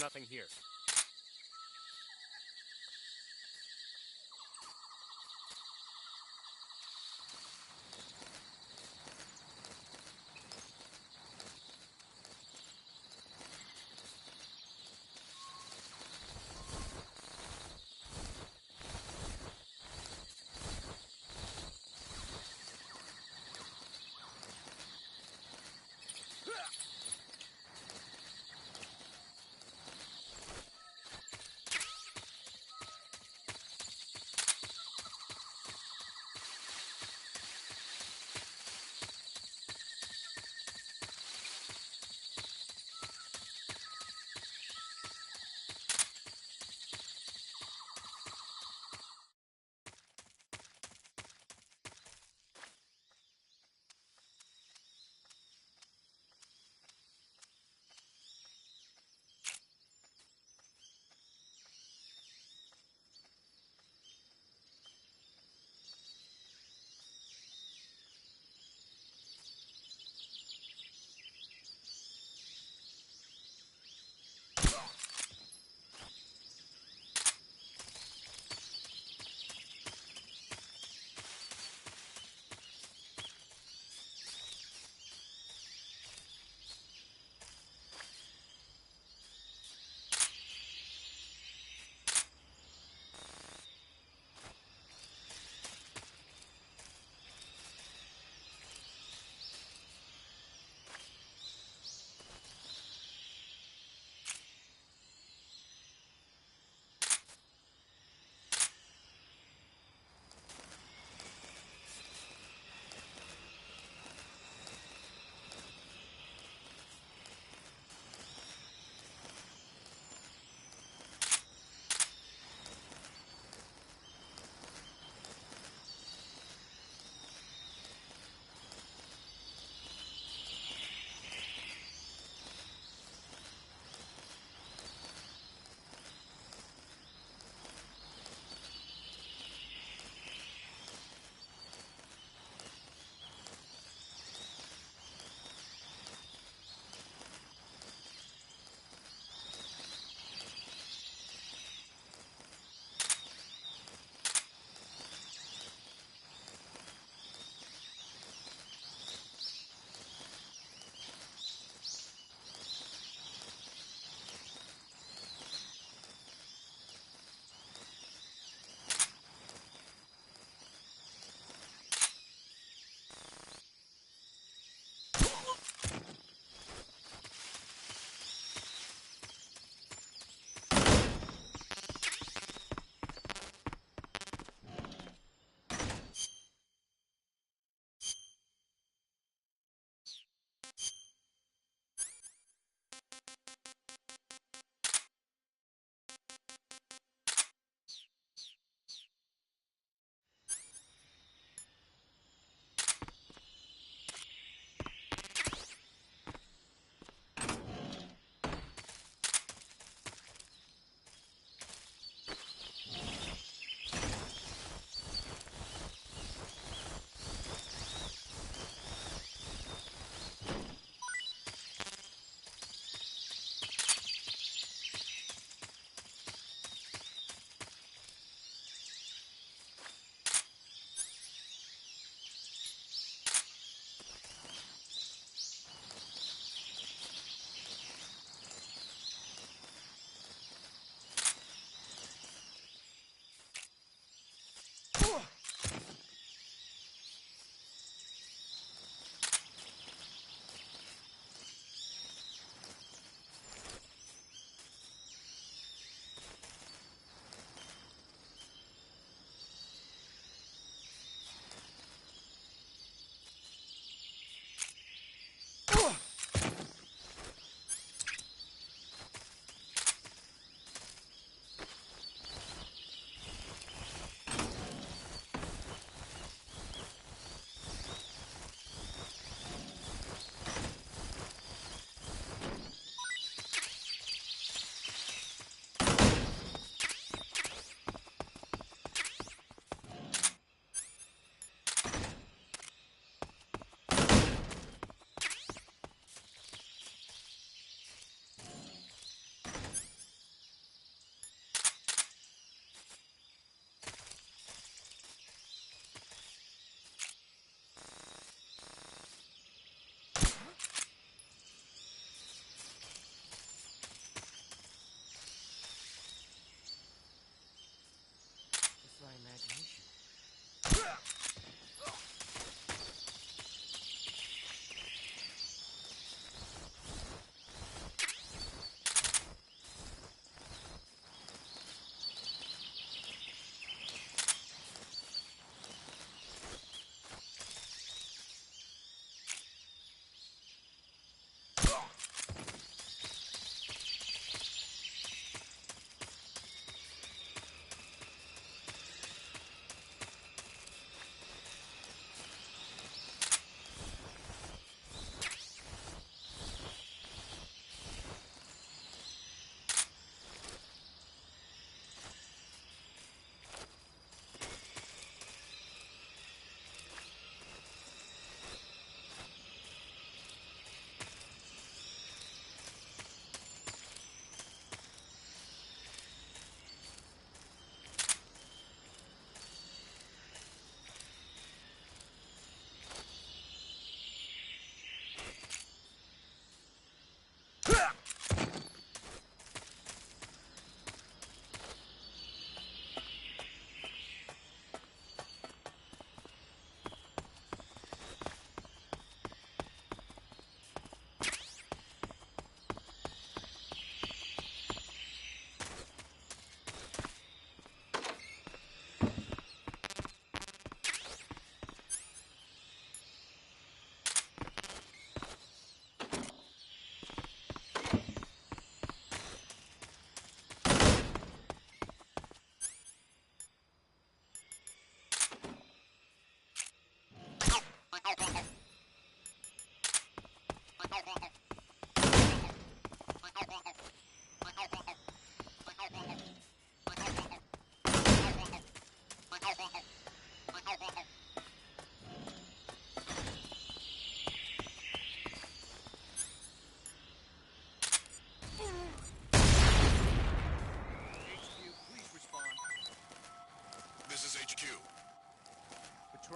nothing here.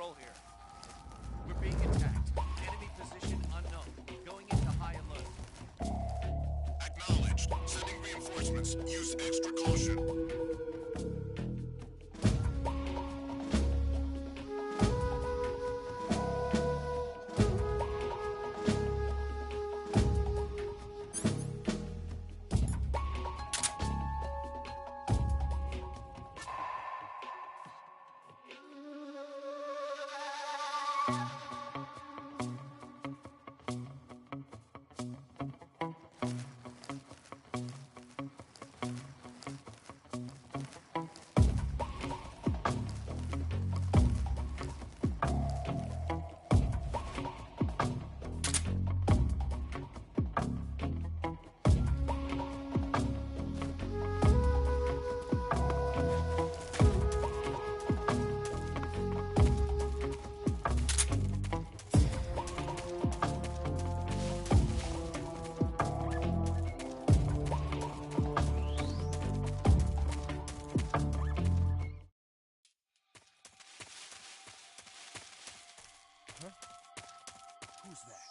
Patrol here. We're being attacked. Enemy position unknown. Going into high alert. Acknowledged. Sending reinforcements. Use extra caution. Who's that?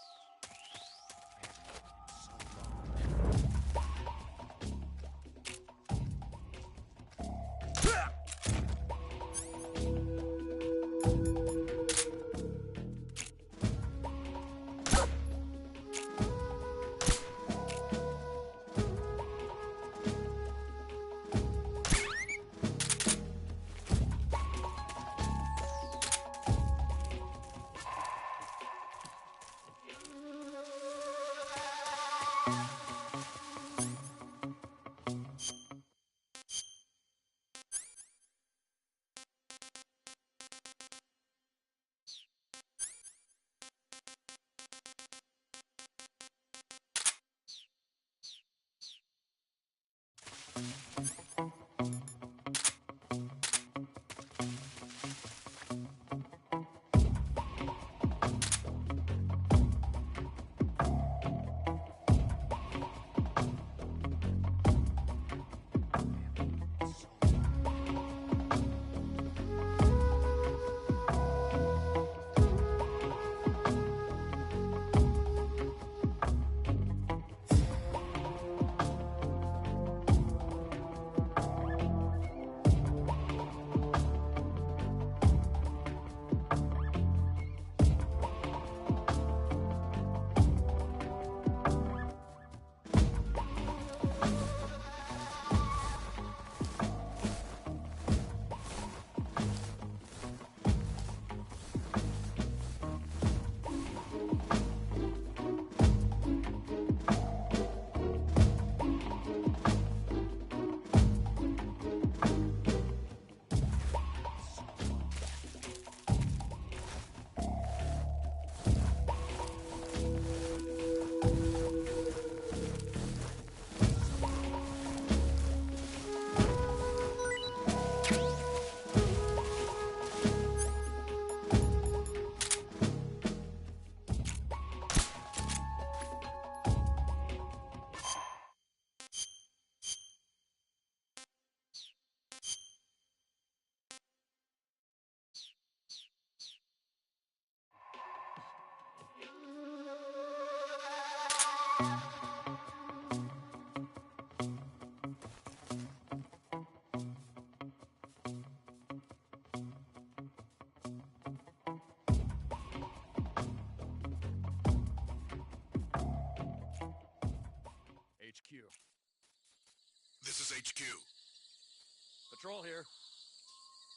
HQ. This is HQ. Patrol here.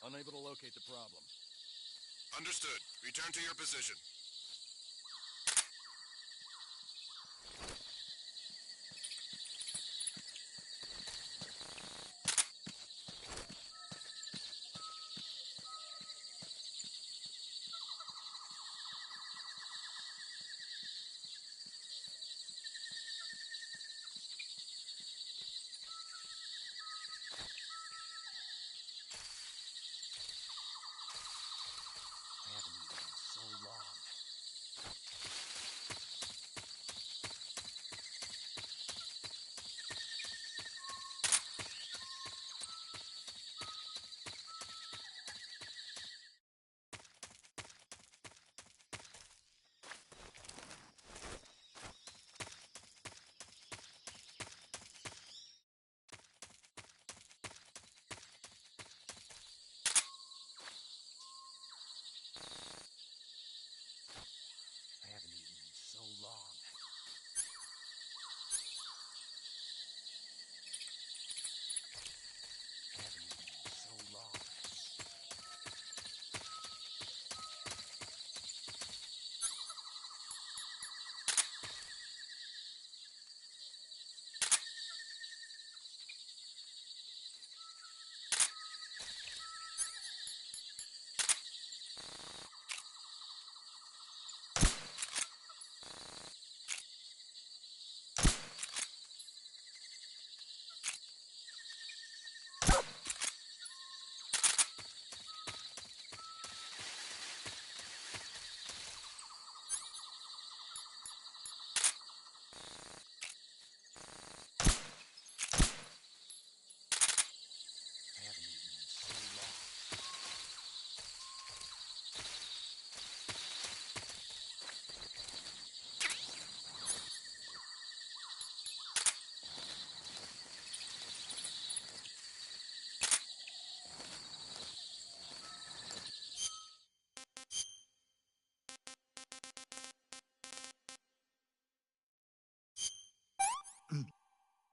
Unable to locate the problem. Understood. Return to your position. I haven't eaten in so long.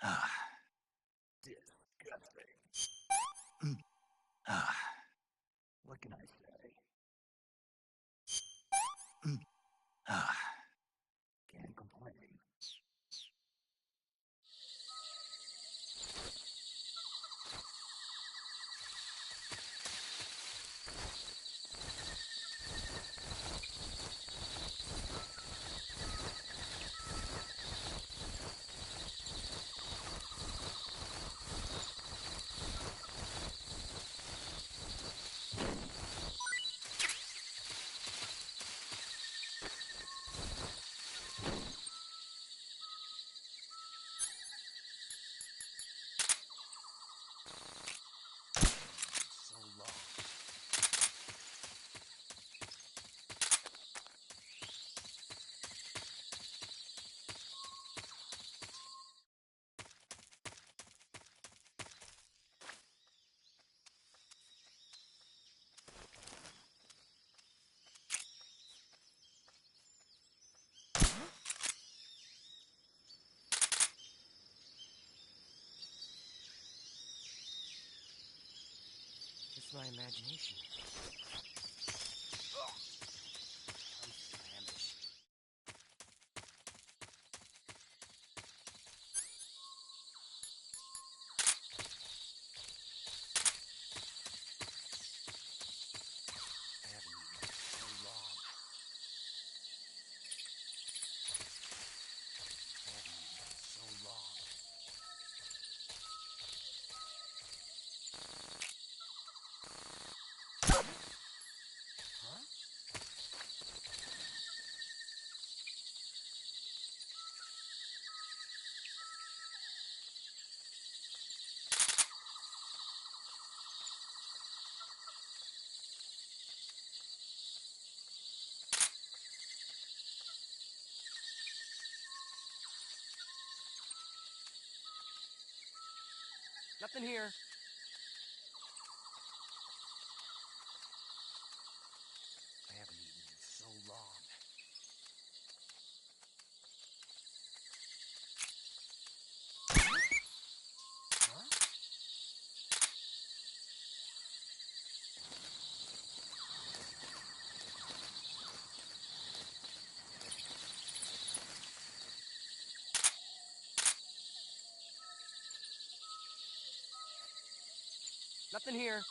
Ah, disgusting. Ah, what can I say? Ah, can't complain. So long. It's my imagination. I'm famished. I haven't eaten in so long. I haven't eaten in so long. Huh? Nothing here. I haven't eaten in so long. Huh? Nothing here.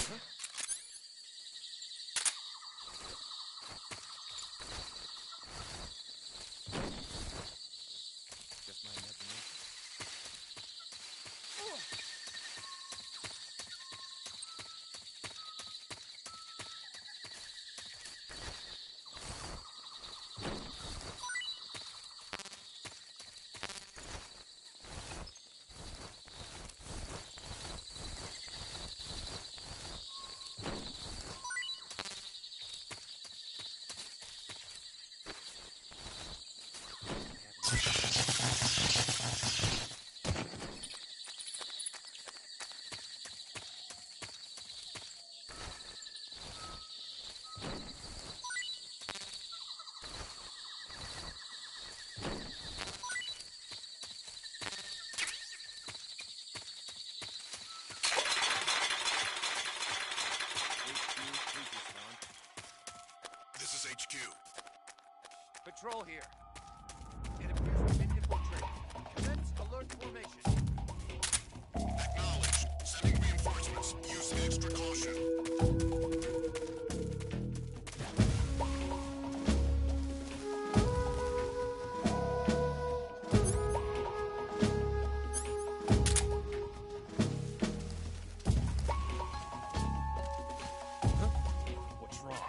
Just my imagination. This is HQ. Patrol here. It appears we've been infiltrated. Commence alert formation. Acknowledged. Sending reinforcements. Use extra caution. What's wrong?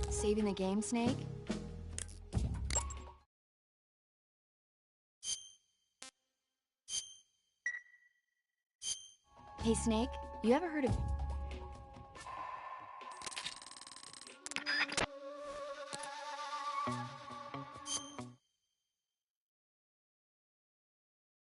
Saving the game, Snake? Hey, Snake, you ever heard of...